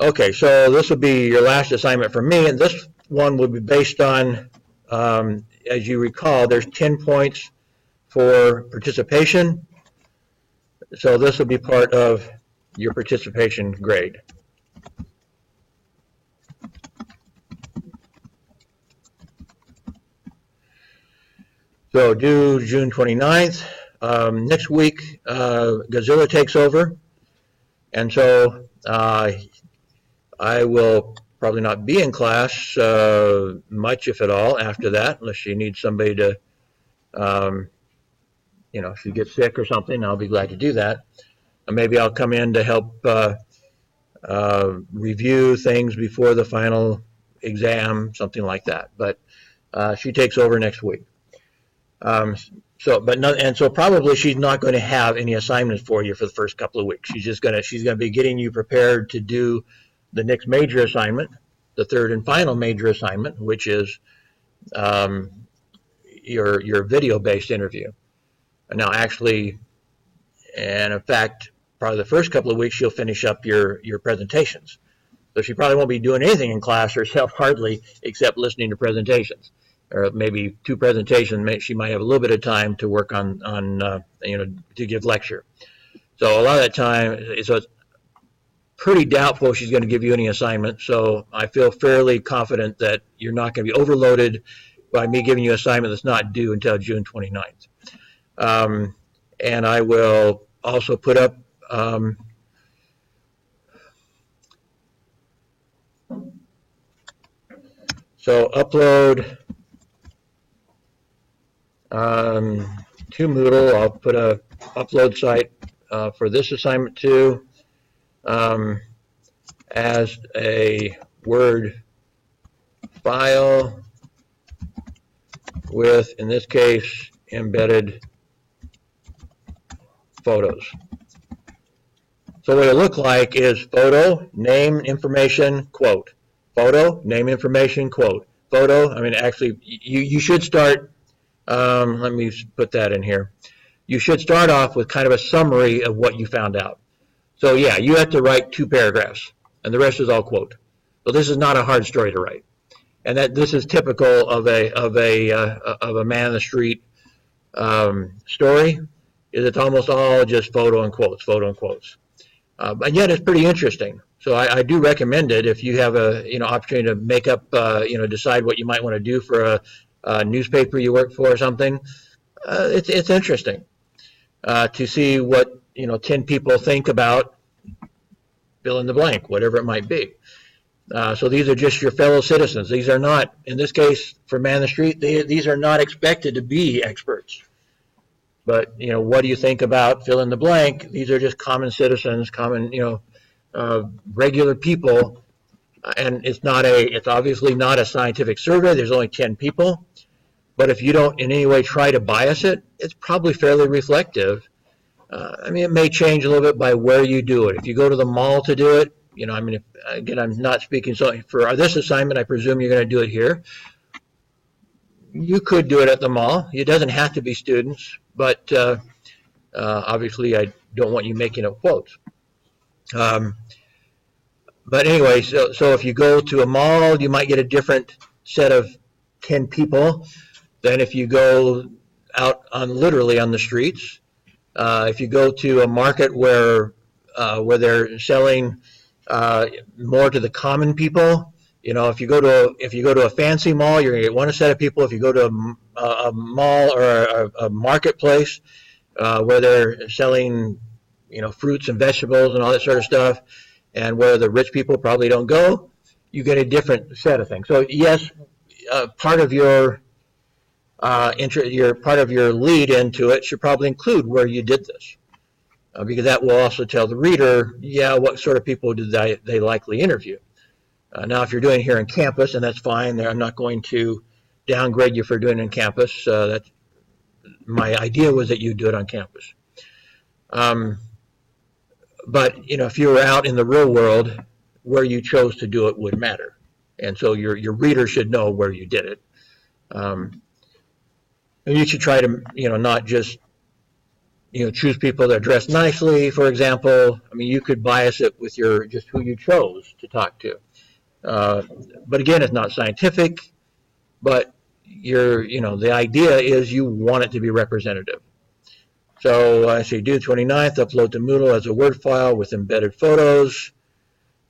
Okay, so this will be your last assignment for me, and this one will be based on, as you recall, there's 10 points for participation. So this will be part of your participation grade. So due June 29th. Next week, Godzilla takes over. And so I will probably not be in class much, if at all, after that, unless you need somebody to, if you get sick or something, I'll be glad to do that. Maybe I'll come in to help review things before the final exam, something like that. But she takes over next week. So probably she's not going to have any assignments for you for the first couple of weeks. She's going to be getting you prepared to do the next major assignment, the third and final major assignment, which is your video-based interview. Now, actually, and in fact, probably the first couple of weeks she'll finish up your presentations. So she probably won't be doing anything in class herself, hardly, except listening to presentations. Or maybe two presentations. She might have a little bit of time to work on to give lecture. So a lot of that time, so it's pretty doubtful she's going to give you any assignment. So I feel fairly confident that you're not going to be overloaded by me giving you an assignment that's not due until June 29th. And I will also put up so upload to Moodle. I'll put a upload site for this assignment too, as a Word file with, in this case, embedded photos. So what it look like is photo, name, information, quote. Photo, name, information, quote. Photo, I mean, actually, you should start, let me put that in here. You should start off with kind of a summary of what you found out. So yeah, you have to write 2 paragraphs, and the rest is all quote. So this is not a hard story to write, and that this is typical of a man on the street story. Is it's almost all just photo and quotes, photo and quotes. But yet it's pretty interesting. So I do recommend it if you have a opportunity to make up decide what you might want to do for a newspaper you work for or something. It's interesting to see what 10 people think about fill in the blank, whatever it might be. So these are just your fellow citizens. These are not, in this case, for Man the Street, these are not expected to be experts. But what do you think about fill in the blank? These are just common citizens, common regular people, and it's obviously not a scientific survey. There's only 10 people, but if you don't in any way try to bias it, it's probably fairly reflective. It may change a little bit by where you do it. If you go to the mall to do it, again, I'm not speaking so for this assignment. I presume you're going to do it here. You could do it at the mall. It doesn't have to be students, but obviously I don't want you making up quotes. But anyway, so if you go to a mall, you might get a different set of 10 people than if you go out literally on the streets. If you go to a market where they're selling more to the common people, if you go to a fancy mall, you're going to get one set of people. If you go to a mall or a marketplace where they're selling, fruits and vegetables and all that sort of stuff, and where the rich people probably don't go, you get a different set of things. So yes, part of your part of your lead into it should probably include where you did this, because that will also tell the reader, what sort of people did they likely interview. Now, if you're doing it here on campus, and that's fine, I'm not going to downgrade you for doing it on campus. My idea was that you do it on campus. But if you were out in the real world, where you chose to do it would matter, and so your reader should know where you did it. And you should try to not just choose people that dress nicely, for example. I mean, you could bias it with just who you chose to talk to. But again, it's not scientific, but the idea is you want it to be representative. So I say due 29th, upload to Moodle as a Word file with embedded photos.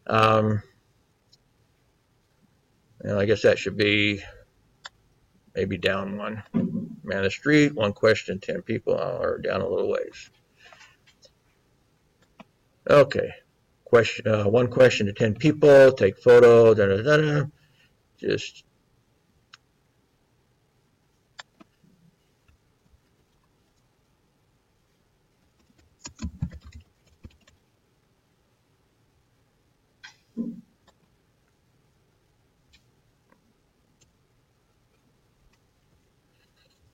I guess that should be maybe down one. Man the street, one question, 10 people, or down a little ways. Okay, one question to 10 people, take photo, just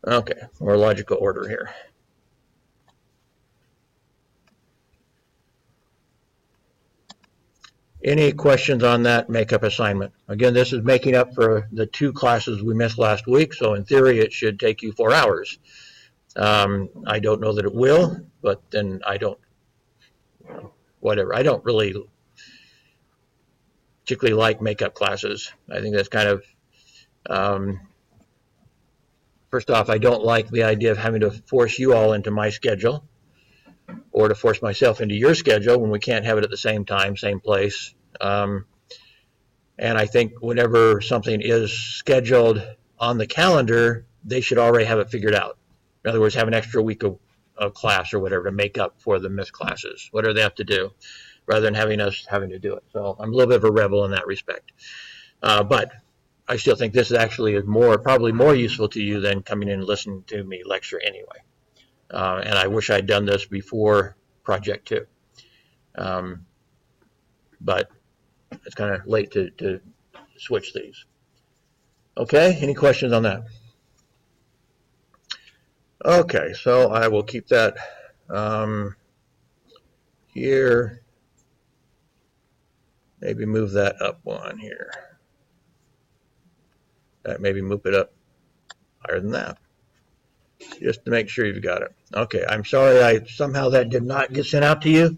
okay, more logical order here. Any questions on that makeup assignment? Again, this is making up for the 2 classes we missed last week, so in theory it should take you 4 hours. I don't know that it will, but then I don't really particularly like makeup classes. I think that's kind of, first off, I don't like the idea of having to force you all into my schedule, or to force myself into your schedule when we can't have it at the same time, same place. And I think whenever something is scheduled on the calendar, they should already have it figured out. In other words, have an extra week of class or whatever to make up for the missed classes, whatever they have to do, rather than having to do it. So I'm a little bit of a rebel in that respect. But I still think this actually is probably more useful to you than coming in and listening to me lecture anyway. And I wish I'd done this before Project 2. But it's kind of late to switch these. Okay, any questions on that? Okay, so I will keep that here. Maybe move that up one here. Maybe move it up higher than that, just to make sure you've got it. Okay, I'm sorry somehow that did not get sent out to you.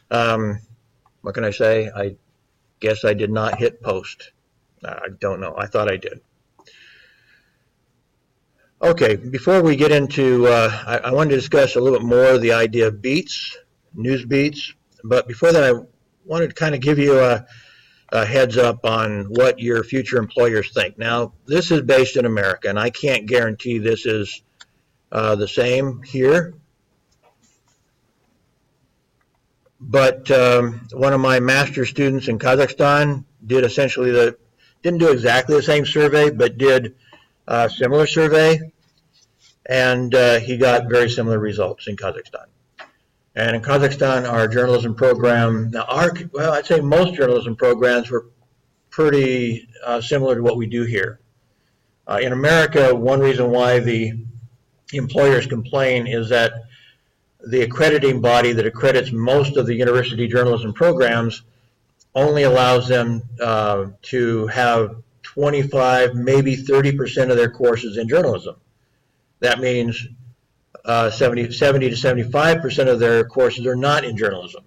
What can I say? I guess I did not hit post. I don't know. I thought I did. Okay, before we get into, I wanted to discuss a little bit more the idea of beats, news beats. But before that, I wanted to kind of give you a heads up on what your future employers think. Now, this is based in America, and I can't guarantee this is the same here. But one of my master's students in Kazakhstan did didn't do exactly the same survey, but did a similar survey, and he got very similar results in Kazakhstan. And in Kazakhstan, our journalism program, I'd say most journalism programs were pretty similar to what we do here. In America, one reason why the employers complain is that the accrediting body that accredits most of the university journalism programs only allows them to have 25, maybe 30% of their courses in journalism. That means 70 to 75% of their courses are not in journalism.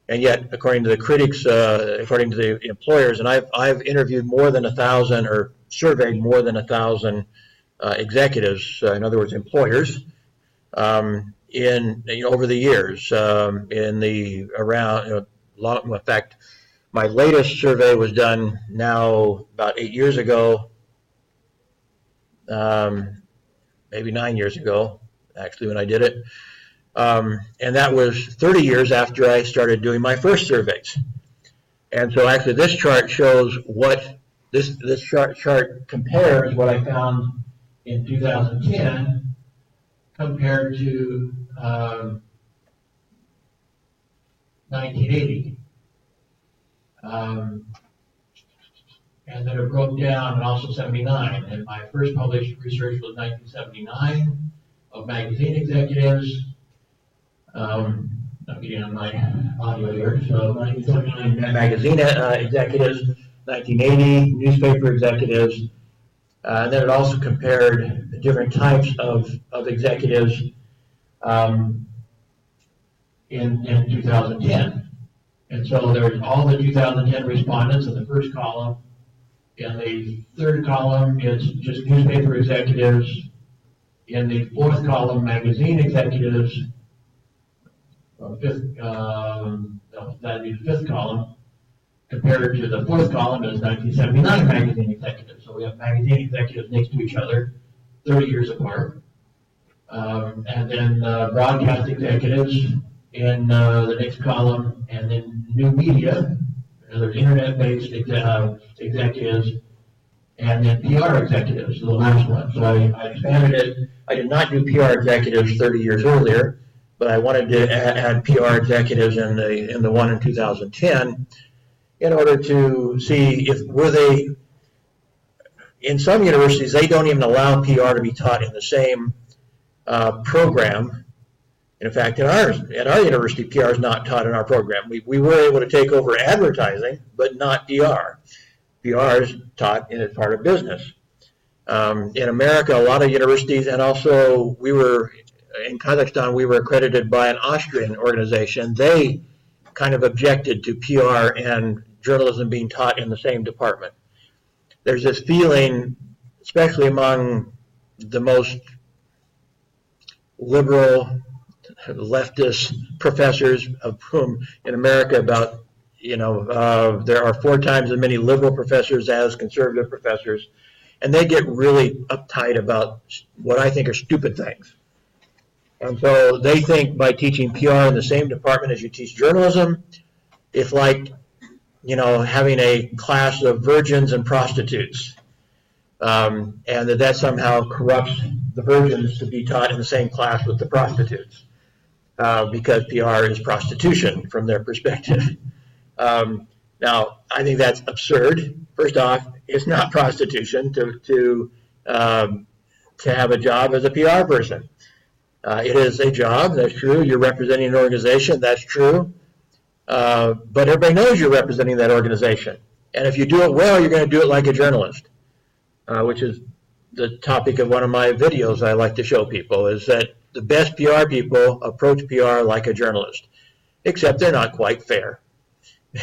And yet, according to the critics, according to the employers, and I've interviewed more than 1,000 or surveyed more than 1,000 executives, in other words, employers, over the years, in fact, my latest survey was done now about 8 years ago, maybe 9 years ago, actually, when I did it. And that was 30 years after I started doing my first surveys. And so actually this chart shows what, this chart compares what I found in 2010 compared to 1980. And then it broke down, and also 79. And my first published research was 1979 of magazine executives. I'm getting on my audio here. So 1979 magazine executives, 1980 newspaper executives. And then it also compared the different types of executives in 2010. And so there's all the 2010 respondents in the first column. In the third column, it's just newspaper executives. In the fourth column, magazine executives. That'd be the fifth column. Compared to the fourth column is 1979 magazine executives. So we have magazine executives next to each other, 30 years apart. And then broadcast executives in the next column, and then new media, there's internet-based executives, and then PR executives, the last one. So I expanded it. I did not do PR executives 30 years earlier, but I wanted to add PR executives in the one in 2010 in order to see if they, in some universities, they don't even allow PR to be taught in the same program. In fact, at our university, PR is not taught in our program. We were able to take over advertising, but not PR. PR is taught as part of business. In America, a lot of universities, and also we were, in Kazakhstan, we were accredited by an Austrian organization. They kind of objected to PR and journalism being taught in the same department. There's this feeling, especially among the most liberal, leftist professors, of whom in America about, there are 4 times as many liberal professors as conservative professors, and they get really uptight about what I think are stupid things. And so they think by teaching PR in the same department as you teach journalism, it's like, having a class of virgins and prostitutes, and that somehow corrupts the virgins to be taught in the same class with the prostitutes. Because PR is prostitution from their perspective. Now, I think that's absurd. First off, it's not prostitution to have a job as a PR person. It is a job, that's true. You're representing an organization, that's true. But everybody knows you're representing that organization. And if you do it well, you're going to do it like a journalist, which is the topic of one of my videos I like to show people, is that the best PR people approach PR like a journalist, except they're not quite fair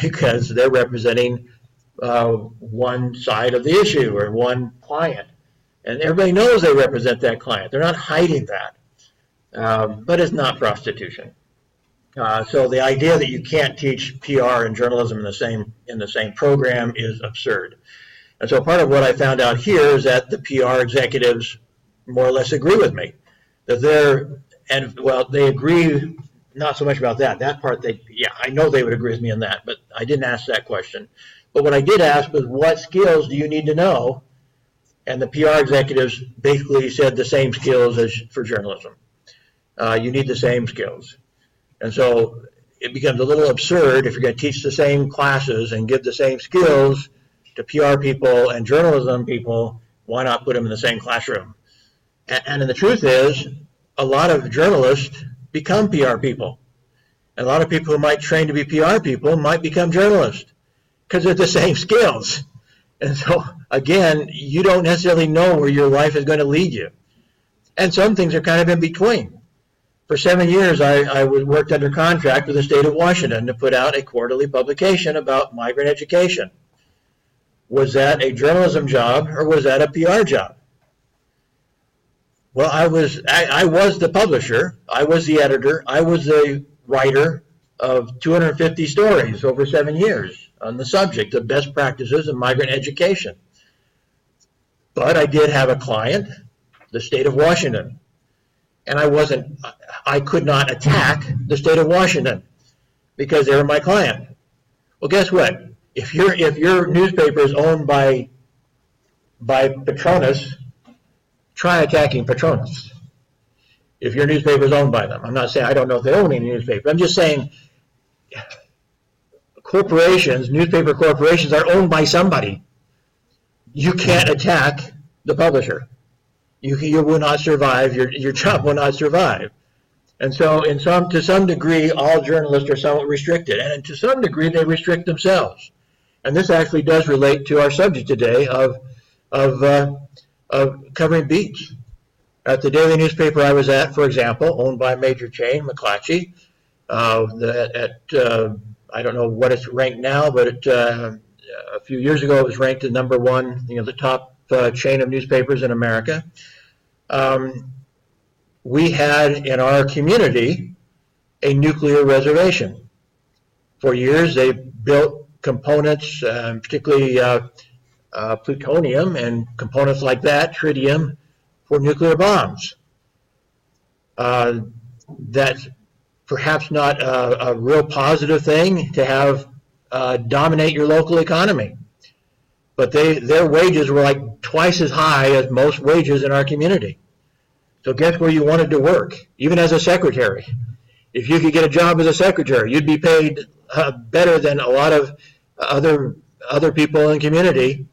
because they're representing one side of the issue or one client. And everybody knows they represent that client. They're not hiding that. But it's not prostitution. So the idea that you can't teach PR and journalism in the same program is absurd. And so part of what I found out here is that the PR executives more or less agree with me. That they agree not so much about that. That part, I know they would agree with me on that, but I didn't ask that question. But what I did ask was, what skills do you need to know? And the PR executives basically said the same skills as for journalism. You need the same skills. And so it becomes a little absurd if you're going to teach the same classes and give the same skills to PR people and journalism people, why not put them in the same classroom? And the truth is, a lot of journalists become PR people. And a lot of people who might train to be PR people might become journalists because they're the same skills. And so, again, you don't necessarily know where your life is going to lead you. And some things are kind of in between. For 7 years, I worked under contract with the state of Washington to put out a quarterly publication about migrant education. Was that a journalism job or was that a PR job? Well, I was the publisher, I was the editor, I was the writer of 250 stories over 7 years on the subject of best practices in migrant education. But I did have a client, the state of Washington, and I could not attack the state of Washington because they were my client. Well, guess what? If your newspaper is owned by Petronas, try attacking Petronas. If your newspaper is owned by them. I'm not saying I don't know if they own any newspaper. I'm just saying corporations, newspaper corporations are owned by somebody. You can't attack the publisher. You will not survive. Your job will not survive. And so to some degree, all journalists are somewhat restricted. And to some degree, they restrict themselves. And this actually does relate to our subject today of covering beats. At the daily newspaper I was at, for example, owned by a major chain, McClatchy, I don't know what it's ranked now, but a few years ago it was ranked the number one, the top chain of newspapers in America. We had in our community a nuclear reservation. For years they built components, particularly plutonium and components like that, tritium, for nuclear bombs. That's perhaps not a real positive thing to have dominate your local economy. But their wages were like twice as high as most wages in our community. So guess where you wanted to work, even as a secretary? If you could get a job as a secretary, you'd be paid better than a lot of other people in the community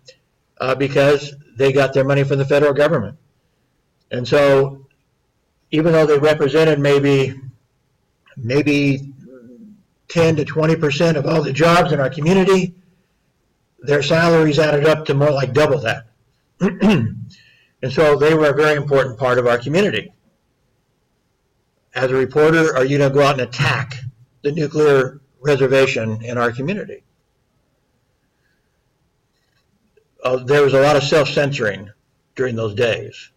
because they got their money from the federal government. And so even though they represented maybe 10 to 20% of all the jobs in our community, their salaries added up to more like double that. And so they were a very important part of our community. As a reporter, are you going to go out and attack the nuclear reservation in our community? There was a lot of self-censoring during those days.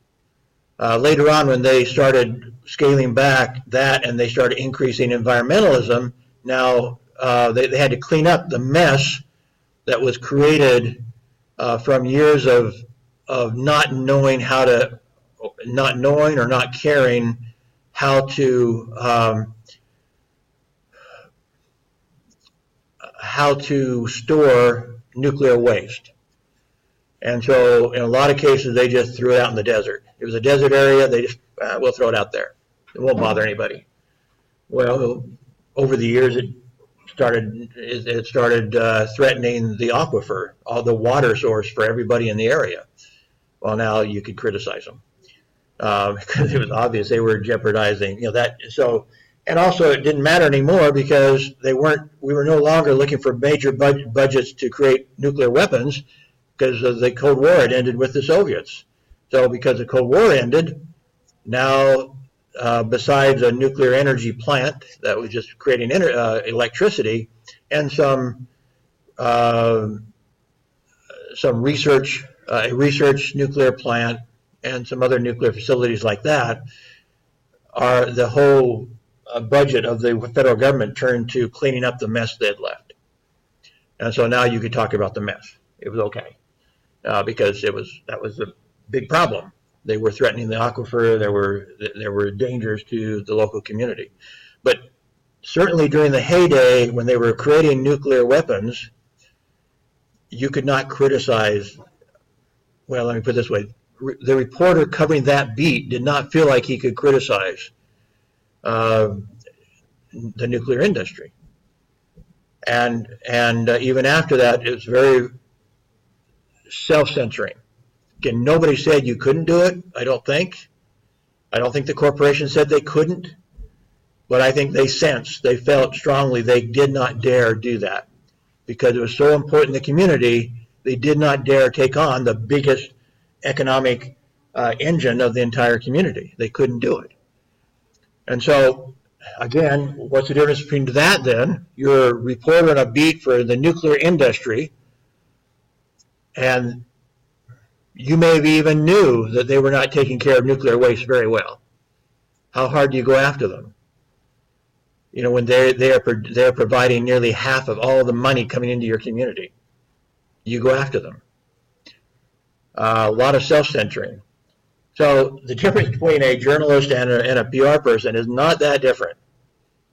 Later on, when they started scaling back that and they started increasing environmentalism, now they had to clean up the mess that was created from years of not knowing or not caring how to store nuclear waste. And so in a lot of cases, they just threw it out in the desert. It was a desert area. They just, we'll throw it out there. It won't bother anybody. Well, over the years, it started threatening the aquifer, all the water source for everybody in the area. Well, now you could criticize them because it was obvious they were jeopardizing, that. So, and also it didn't matter anymore because we were no longer looking for major budgets to create nuclear weapons because of the Cold War had ended with the Soviets. So because the Cold War ended, now besides a nuclear energy plant that was just creating electricity and some research, a research nuclear plant and some other nuclear facilities like that, are the whole budget of the federal government turned to cleaning up the mess they had left. And so now you could talk about the mess. It was okay because that was a big problem. They were threatening the aquifer. There were dangers to the local community. But certainly during the heyday when they were creating nuclear weapons, you could not criticize. Well, let me put it this way. The reporter covering that beat did not feel like he could criticize the nuclear industry. And even after that, it was very self-censoring. Again, nobody said you couldn't do it, I don't think. I don't think the corporation said they couldn't, but I think they felt strongly they did not dare do that because it was so important in the community. They did not dare take on the biggest economic engine of the entire community. They couldn't do it. And so, again, what's the difference between that then? You're a reporter on a beat for the nuclear industry, and you maybe even knew that they were not taking care of nuclear waste very well. How hard do you go after them? When they're providing nearly half of all the money coming into your community. You go after them. A lot of self-censoring. So the difference between a journalist and a PR person is not that different.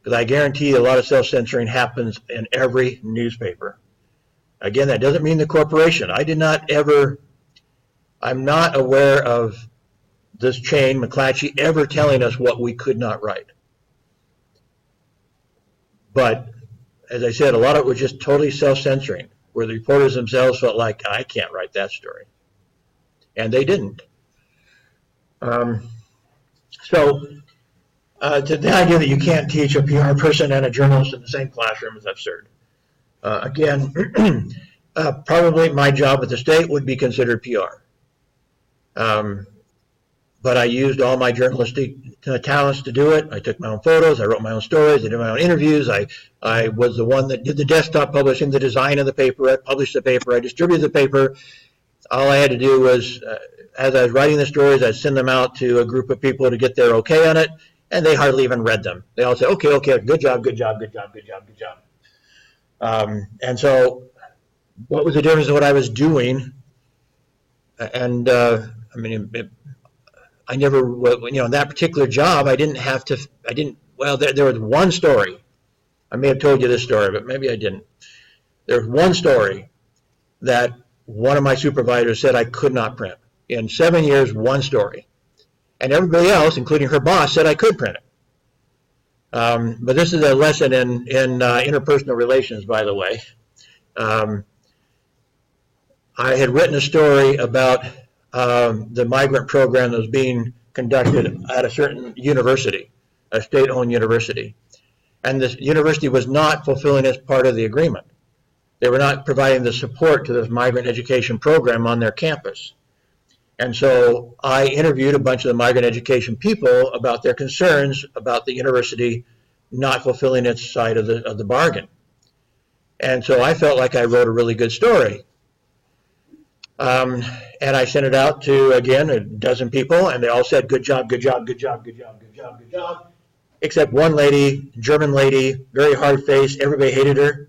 Because I guarantee you a lot of self-censoring happens in every newspaper. Again, that doesn't mean the corporation. I'm not aware of this chain, McClatchy, ever telling us what we could not write. But as I said, a lot of it was just totally self-censoring, where the reporters themselves felt like, I can't write that story. And they didn't. So the idea that you can't teach a PR person and a journalist in the same classroom is absurd. Again, probably my job at the state would be considered PR. but I used all my journalistic talents to do it. I took my own photos, I wrote my own stories, I did my own interviews. I was the one that did the desktop publishing, the design of the paper. I published the paper, I distributed the paper. All I had to do was, as I was writing the stories, I'd send them out to a group of people to get their okay on it, and they hardly even read them. They all say, okay, okay, good job, good job, good job, good job, good job. And so what was the difference in what I was doing? And I mean, I never, in that particular job, well, there was one story. I may have told you this story, but maybe I didn't. There was one story that one of my supervisors said I could not print. In 7 years, one story. And everybody else, including her boss, said I could print it. But this is a lesson in interpersonal relations, by the way. I had written a story about the migrant program that was being conducted at a certain university, a state-owned university. And this university was not fulfilling its part of the agreement. They were not providing the support to this migrant education program on their campus. And so I interviewed a bunch of the migrant education people about their concerns about the university not fulfilling its side of the bargain. And so I felt like I wrote a really good story. And I sent it out to, again, a dozen people, and they all said, good job, good job, good job, good job, good job, good job. Except one lady, German lady, very hard-faced. Everybody hated her.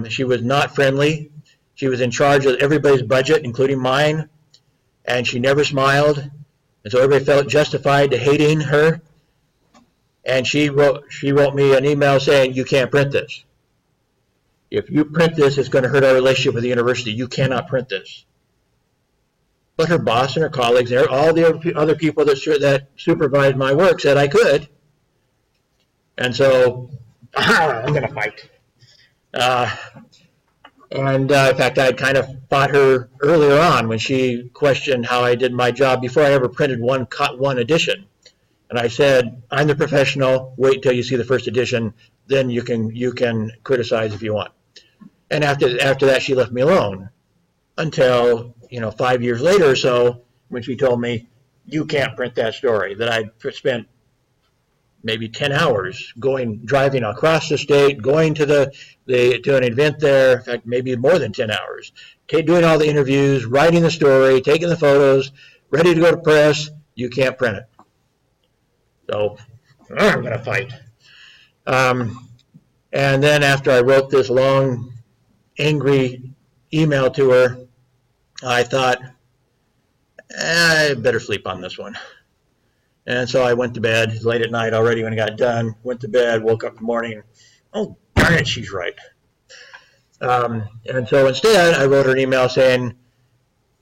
She was not friendly. She was in charge of everybody's budget, including mine, and she never smiled. And so everybody felt justified to hating her. And she wrote me an email saying, you can't print this. If you print this, it's going to hurt our relationship with the university. You cannot print this. But her boss and her colleagues, and all the other people that supervised my work said I could. And so, I'm going to fight. In fact, I kind of fought her earlier on when she questioned how I did my job before I ever printed one edition. And I said, I'm the professional. Wait until you see the first edition. Then you can criticize if you want. And after that, she left me alone until 5 years later or so, when she told me, you can't print that story, that I'd spent maybe 10 hours driving across the state, going to to an event there, in fact, maybe more than 10 hours, doing all the interviews, writing the story, taking the photos, ready to go to press. You can't print it. So I'm going to fight. And then after I wrote this long, angry email to her, I thought, I better sleep on this one. And so I went to bed. It was late at night already when I got done. Went to bed, woke up in the morning. Oh, darn it, she's right. And so instead, I wrote her an email saying,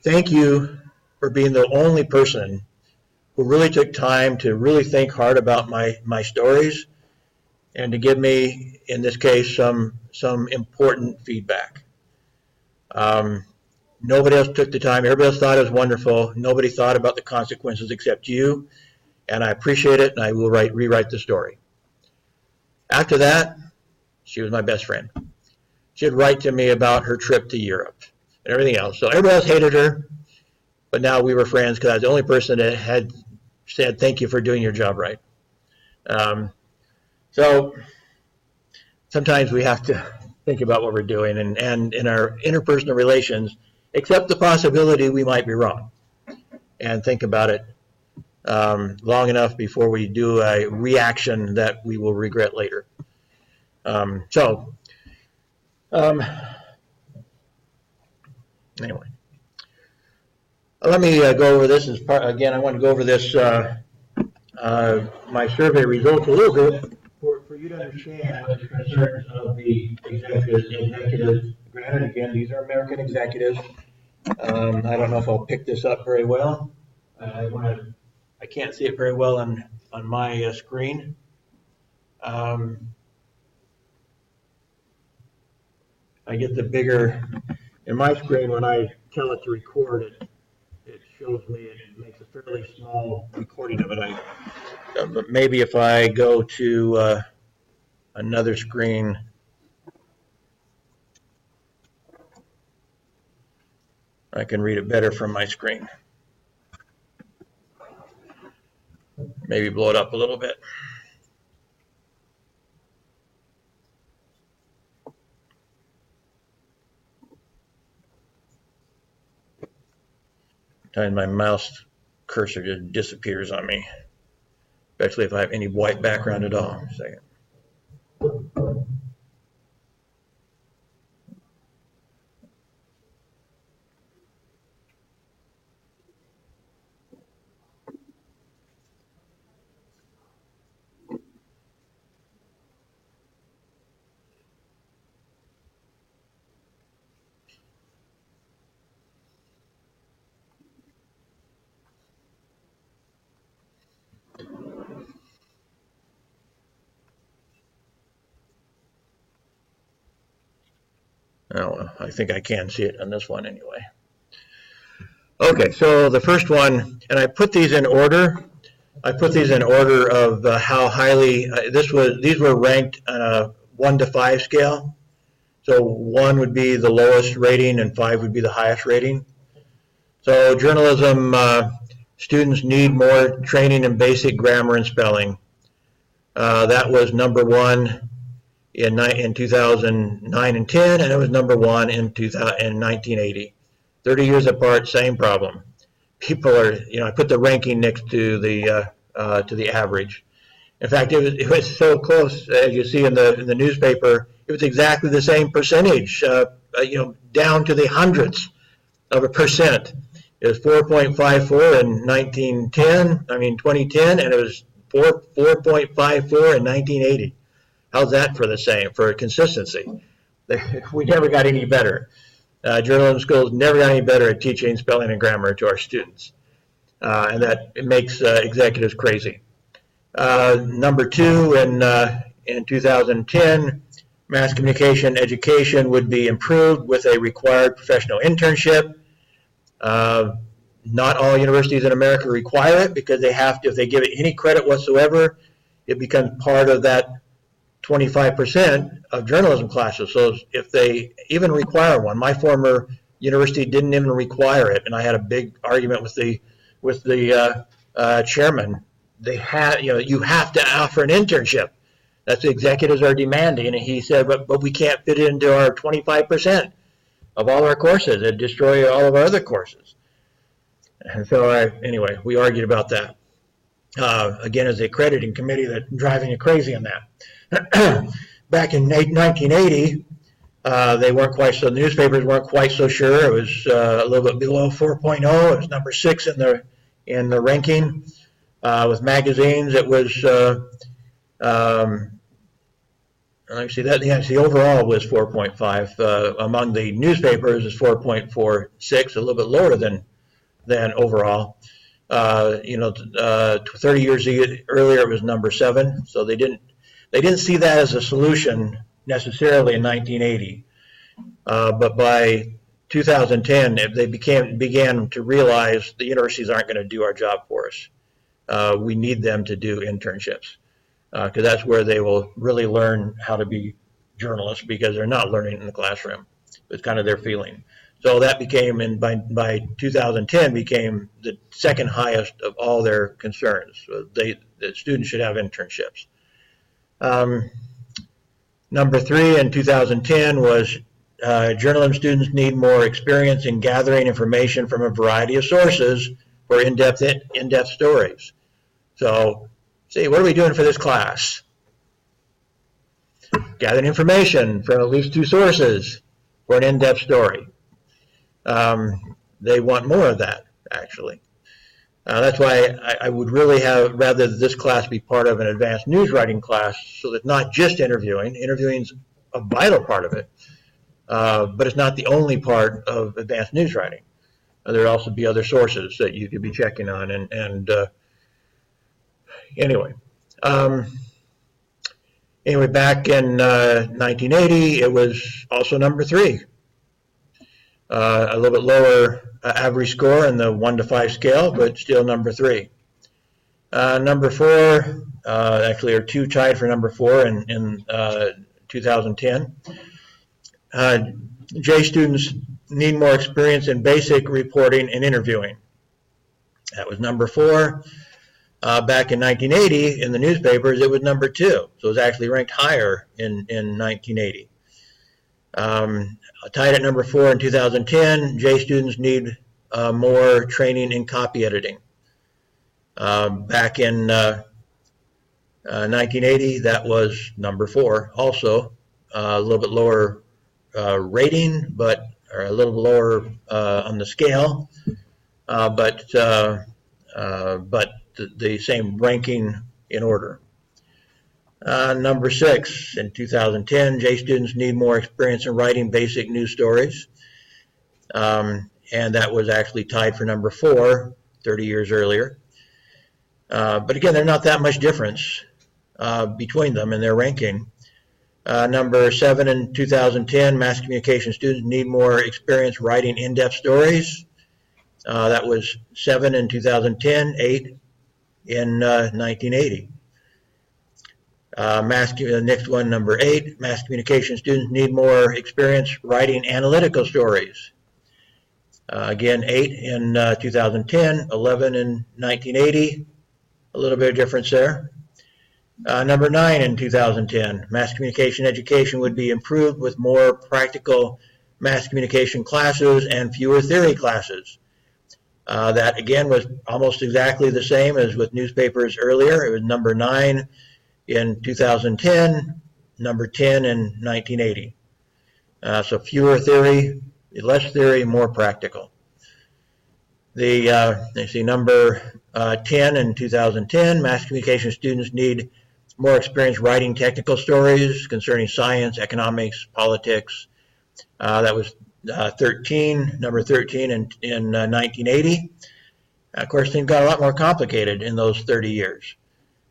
thank you for being the only person who really took time to really think hard about my stories and to give me, in this case, some important feedback. Nobody else took the time. Everybody else thought it was wonderful. Nobody thought about the consequences except you. And I appreciate it, and I will rewrite the story. After that, she was my best friend. She'd write to me about her trip to Europe and everything else. So everybody else hated her, but now we were friends because I was the only person that had said, thank you for doing your job right. So sometimes we have to think about what we're doing, and in our interpersonal relations, accept the possibility we might be wrong, and think about it long enough before we do a reaction that we will regret later. Anyway, let me go over this again. I want to go over this my survey results a little bit for you to understand what the concerns of the executives. Granted, again, these are American executives. I don't know if I'll pick this up very well. I can't see it very well on my screen. I get the bigger, in my screen when I tell it to record it shows me, it makes a fairly small recording of it. But maybe if I go to another screen, I can read it better from my screen. maybe blow it up a little bit. Sometimes my mouse cursor just disappears on me, especially if I have any white background at all. A second. Oh, I think I can see it on this one anyway. Okay, so the first one, and I put these in order. I put these in order of how highly these were ranked on a 1 to 5 scale. So 1 would be the lowest rating, and 5 would be the highest rating. So journalism students need more training in basic grammar and spelling. That was number 1 in 2009 and 10, and it was number 1 in 1980. 30 years apart, same problem. People are, I put the ranking next to the average. In fact, it was so close, as you see in the newspaper. It was exactly the same percentage, down to the hundredths of a percent. It was 4.54 in 2010, and it was 4.54 in 1980. How's that for consistency? We never got any better. Journalism schools never got any better at teaching spelling and grammar to our students. And that it makes executives crazy. Number 2, in 2010, mass communication education would be improved with a required professional internship. Not all universities in America require it because they have to. If they give it any credit whatsoever, it becomes part of that 25% of journalism classes. So if they even require one, my former university didn't even require it, and I had a big argument with the chairman. You have to offer an internship. That's what executives are demanding. And he said, but we can't fit it into our 25% of all our courses. It'd destroy all of our other courses. And so anyway, we argued about that. Again, as the accrediting committee that's driving you crazy on that. Back in 1980, the newspapers weren't quite so sure. It was a little bit below 4.0. It was number 6 in the ranking. With magazines, it was, let me see that. Yes, the overall was 4.5. Among the newspapers, is 4.46, a little bit lower than overall. 30 years earlier, it was number 7. So they didn't see that as a solution necessarily in 1980. But by 2010, they began to realize the universities aren't going to do our job for us. We need them to do internships because that's where they will really learn how to be journalists, because they're not learning in the classroom. It's kind of their feeling. So that became, by 2010, became the second highest of all their concerns. So the students should have internships. Number 3 in 2010 was journalism students need more experience in gathering information from a variety of sources for in-depth stories. So, see, what are we doing for this class? Gathering information from at least 2 sources for an in-depth story. They want more of that, actually. That's why I would really have rather this class be part of an advanced news writing class, so that not just interviewing. Interviewing's a vital part of it, but it's not the only part of advanced news writing. There'll also be other sources that you could be checking on, anyway. Back in 1980, it was also number 3. A little bit lower average score in the 1 to 5 scale, but still number 3. Number 4, actually, are 2 tied for number 4 in 2010. J students need more experience in basic reporting and interviewing. That was number 4. back in 1980 in the newspapers, it was number 2. So it was actually ranked higher in 1980. Tied at number 4 in 2010, J students need more training in copy editing. Back in 1980, that was number 4, also a little bit lower rating, but or a little lower on the scale, but the same ranking in order. Number 6, in 2010, J students need more experience in writing basic news stories. And that was actually tied for number 4, 30 years earlier. But again, there's not that much difference between them in their ranking. Number 7 in 2010, mass communication students need more experience writing in-depth stories. That was 7 in 2010, 8 in 1980. The next one, number 8, mass communication students need more experience writing analytical stories. Again, 8 in 2010, 11 in 1980, a little bit of difference there. Number 9 in 2010, mass communication education would be improved with more practical mass communication classes and fewer theory classes. That again was almost exactly the same as with newspapers earlier. It was number 9 in 2010, number 10 in 1980. So fewer theory, less theory, more practical. Let's see, number 10 in 2010, mass communication students need more experience writing technical stories concerning science, economics, politics. That was number 13 in 1980. Of course, things got a lot more complicated in those 30 years.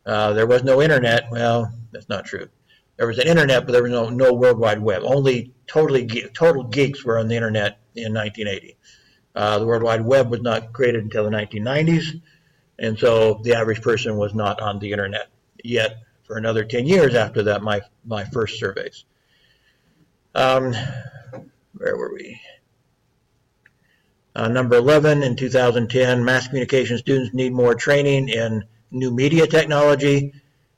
There was no internet. Well, that's not true. There was an internet, but there was no World Wide Web. Only total geeks were on the internet in 1980. The World Wide Web was not created until the 1990s, and so the average person was not on the internet yet for another 10 years after that, my first surveys. Where were we? Number 11 in 2010, mass communication students need more training in new media technology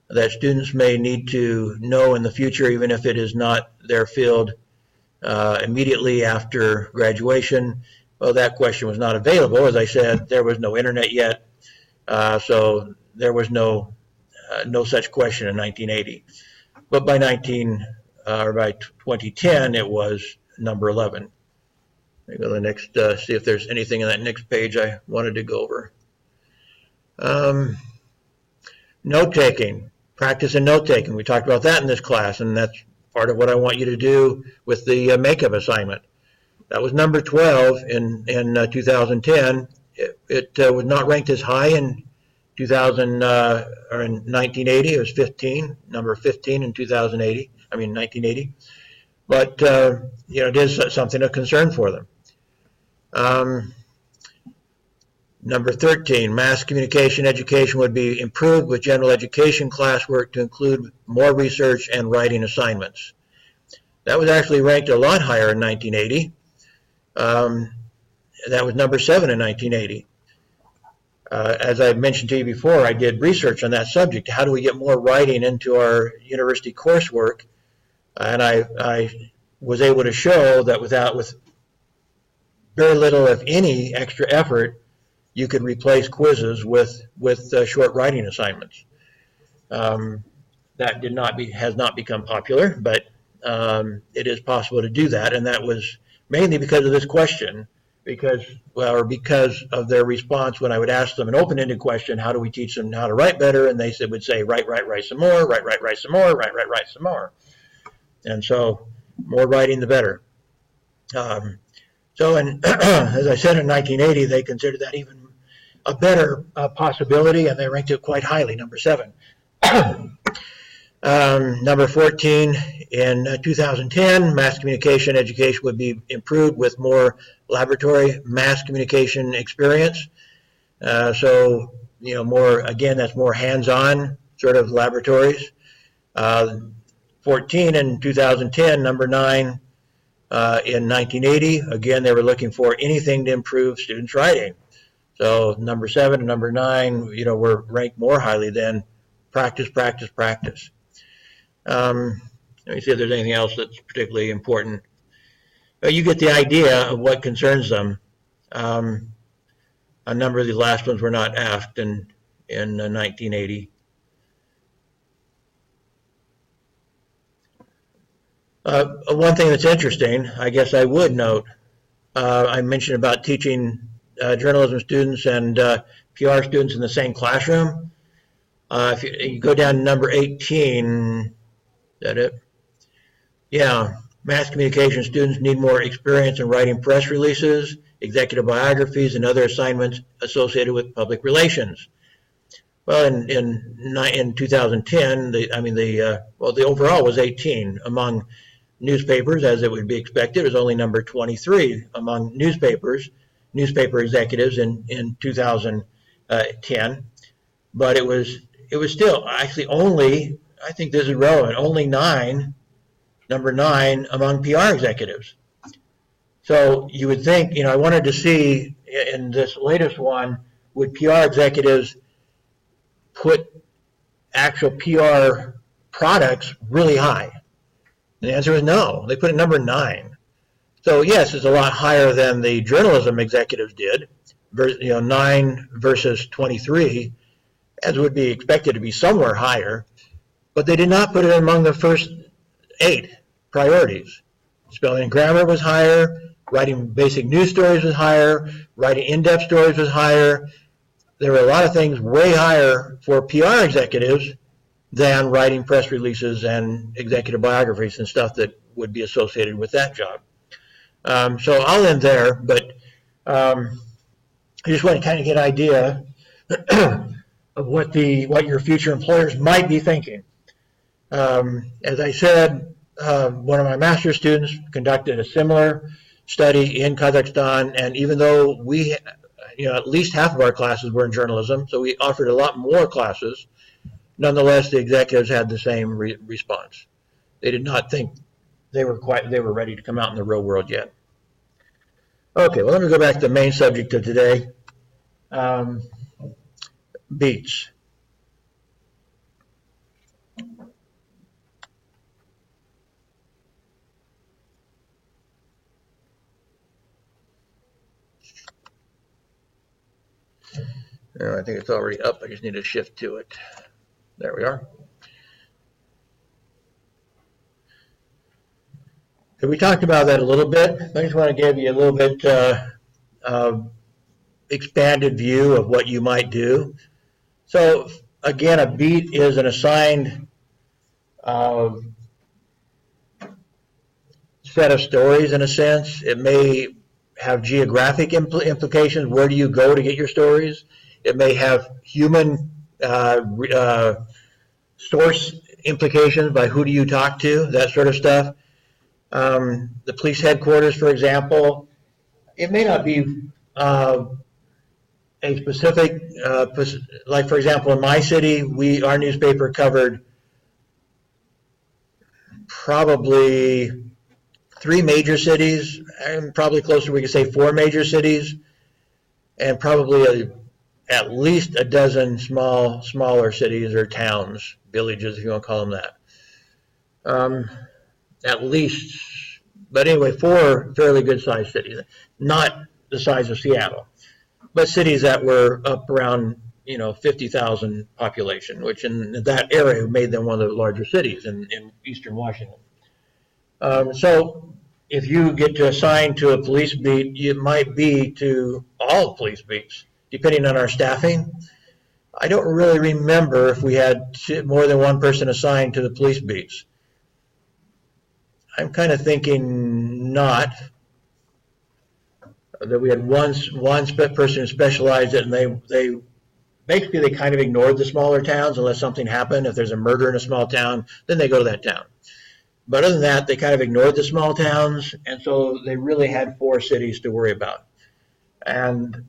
that students may need to know in the future, even if it is not their field immediately after graduation. Well, that question was not available. As I said, there was no internet yet, so there was no such question in 1980. But by 2010, it was number 11. Let me go to the next, see if there's anything in that next page I wanted to go over. Note-taking, practice in note-taking. We talked about that in this class, and that's part of what I want you to do with the makeup assignment. That was number 12 in 2010. It was not ranked as high in 1980. It was 15, number 15 in 1980. But it is something of concern for them. Number 13, mass communication education would be improved with general education classwork to include more research and writing assignments. That was actually ranked a lot higher in 1980. That was number 7 in 1980. As I mentioned to you before, I did research on that subject. How do we get more writing into our university coursework? And I was able to show that with very little, if any, extra effort, you could replace quizzes with short writing assignments. That has not become popular, but it is possible to do that, and that was mainly because of this question, because of their response when I would ask them an open-ended question, how do we teach them how to write better? And they would say, write some more, write some more, write some more. And so more writing, the better. As I said, in 1980, they considered that even a better possibility, and they ranked it quite highly, number 7. Number 14, in 2010, mass communication education would be improved with more laboratory mass communication experience. More, again, that's more hands-on sort of laboratories. 14 in 2010, number 9 in 1980. Again, they were looking for anything to improve students' writing. So number 7 and number 9, were ranked more highly than practice, practice, practice. Let me see if there's anything else that's particularly important. But you get the idea of what concerns them. A number of the last ones were not asked in 1980. One thing that's interesting, I guess I would note, I mentioned about teaching journalism students and PR students in the same classroom. If you go down to number 18, is that it? Yeah, mass communication students need more experience in writing press releases, executive biographies, and other assignments associated with public relations. Well, in 2010, the overall was 18 among newspapers, as it would be expected. It was only number 23 among newspaper executives in 2010, but it was still actually only, I think this is relevant, only number 9 among PR executives. So you would think, I wanted to see in this latest one, would PR executives put actual PR products really high? And the answer is no. They put it number 9. So yes, it's a lot higher than the journalism executives did. 9 versus 23, as would be expected to be somewhere higher. But they did not put it among the first 8 priorities. Spelling and grammar was higher. Writing basic news stories was higher. Writing in-depth stories was higher. There were a lot of things way higher for PR executives than writing press releases and executive biographies and stuff that would be associated with that job. So I'll end there, but I just want to kind of get an idea of what your future employers might be thinking. As I said, one of my master's students conducted a similar study in Kazakhstan, and even though we, at least half of our classes were in journalism, so we offered a lot more classes, nonetheless, the executives had the same response. They did not think they were ready to come out in the real world yet. Okay, well, let me go back to the main subject of today, beats. I think it's already up. I just need to shift to it. There we are. So we talked about that a little bit. I just want to give you a little bit expanded view of what you might do. So again, a beat is an assigned set of stories in a sense. It may have geographic implications. Where do you go to get your stories? It may have human source implications, by who do you talk to, that sort of stuff. The police headquarters, for example, it may not be a specific, like for example, in my city, our newspaper covered probably 3 major cities, and probably closer we could say 4 major cities, and probably at least a dozen smaller cities or towns, villages, if you want to call them that. At least, but anyway, 4 fairly good-sized cities, not the size of Seattle, but cities that were up around 50,000 population, which in that area made them one of the larger cities in eastern Washington. So if you get to assign to a police beat, it might be to all police beats, depending on our staffing. I don't really remember if we had more than one person assigned to the police beats. I'm kind of thinking not, that we had one person who specialized it, and they basically kind of ignored the smaller towns unless something happened. If there's a murder in a small town, then they go to that town. But other than that, they kind of ignored the small towns, and so they really had 4 cities to worry about. And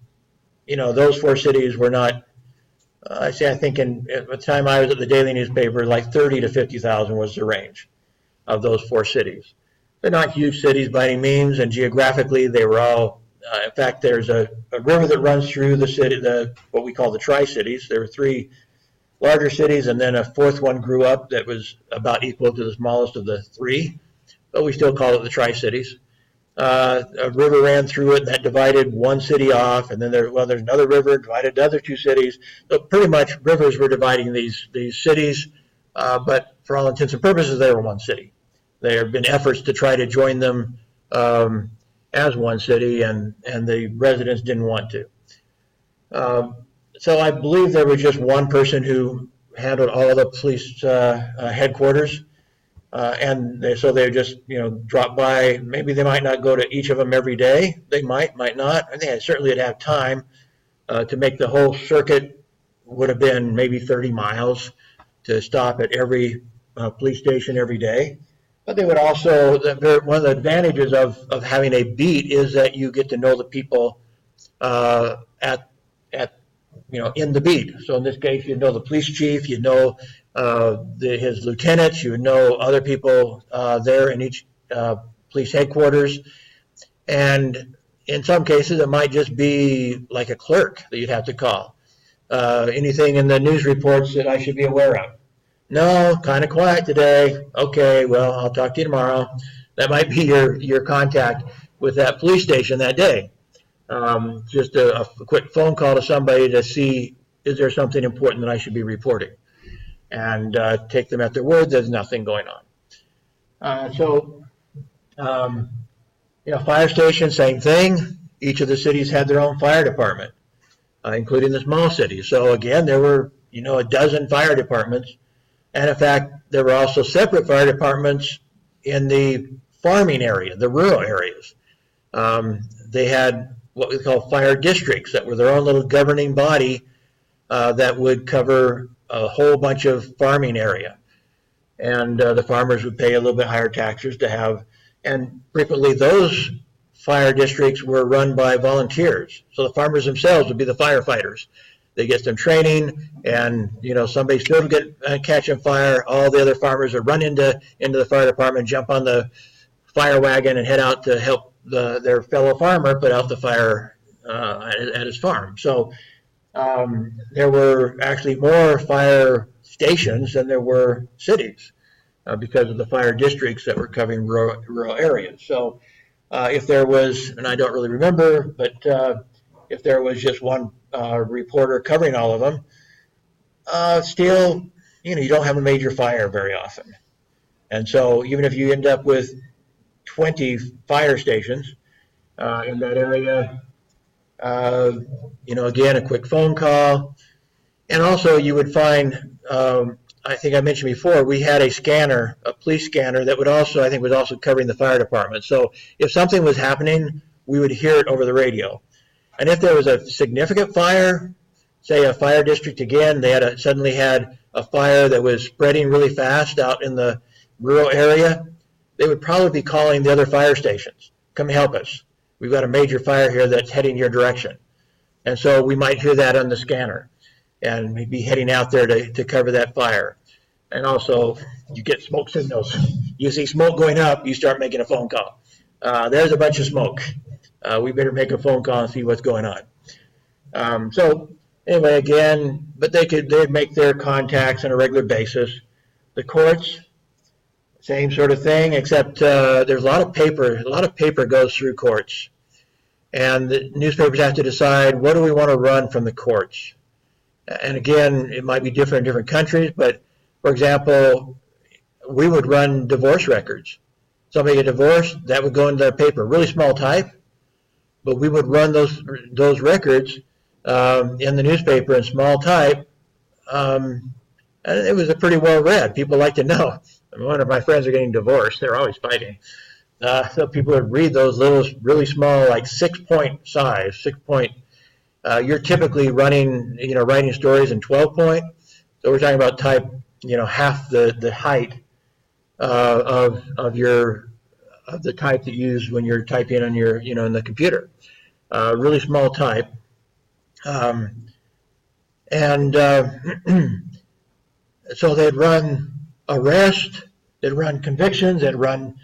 those 4 cities were not, I think at the time I was at the daily newspaper, like 30 to 50,000 was the range of those 4 cities. They're not huge cities by any means, and geographically they were all In fact, there's a river that runs through the city, what we call the Tri-Cities. There were three larger cities, and then a fourth one grew up that was about equal to the smallest of the three, but we still call it the Tri-Cities. A river ran through it that divided one city off, and then there's another river divided another two cities. So pretty much rivers were dividing these cities, but for all intents and purposes, they were one city. There have been efforts to try to join them as one city, and the residents didn't want to. So I believe there was just one person who handled all of the police headquarters. So they just, drop by. Maybe they might not go to each of them every day. They might not. I think I certainly would have time to make the whole circuit. Would have been maybe 30 miles to stop at every police station every day. But they would also, one of the advantages of having a beat is that you get to know the people in the beat. So in this case, you know the police chief, you know his lieutenants, you know other people there in each police headquarters. And in some cases, it might just be like a clerk that you'd have to call. Anything in the news reports that I should be aware of? No, kind of quiet today. Okay, well, I'll talk to you tomorrow. That might be your contact with that police station that day. Just a quick phone call to somebody to see, is there something important that I should be reporting? And take them at their word, there's nothing going on. Fire station, same thing. Each of the cities had their own fire department, including the small cities. So again, there were, a dozen fire departments. And in fact, there were also separate fire departments in the farming area, the rural areas. They had what we call fire districts that were their own little governing body that would cover a whole bunch of farming area. And the farmers would pay a little bit higher taxes to have, and frequently those fire districts were run by volunteers. So the farmers themselves would be the firefighters. They get some training, and somebody still catch on fire. All the other farmers would run into the fire department, jump on the fire wagon, and head out to help their fellow farmer put out the fire at his farm. So there were actually more fire stations than there were cities because of the fire districts that were covering rural areas. So if there was, and I don't really remember, but if there was just one reporter covering all of them, still, you don't have a major fire very often. And so even if you end up with 20 fire stations in that area, again, a quick phone call. And also you would find, I think I mentioned before, we had a scanner, a police scanner that would also, I think, was also covering the fire department. So if something was happening, we would hear it over the radio. And if there was a significant fire, say a fire district again, they suddenly had a fire that was spreading really fast out in the rural area, they would probably be calling the other fire stations. Come help us. We've got a major fire here that's heading your direction. And so we might hear that on the scanner and we'd be heading out there to cover that fire. And also you get smoke signals. You see smoke going up, you start making a phone call. There's a bunch of smoke. We better make a phone call and see what's going on. So anyway, again, but they'd make their contacts on a regular basis. The courts, same sort of thing, except there's a lot of paper goes through courts. And the newspapers have to decide, what do we want to run from the courts? And again, it might be different in different countries, but for example, we would run divorce records. Somebody get divorced, that would go into their paper, really small type, but we would run those records in the newspaper in small type, and it was a pretty well read. People like to know. One of my friends are getting divorced. They're always fighting. So people would read those little, really small, like 6-point size, 6-point. You're typically writing stories in 12-point. So we're talking about type, half the height of the type that you use when you're typing on your, in the computer. Really small type. So they'd run arrest, they'd run convictions, they'd run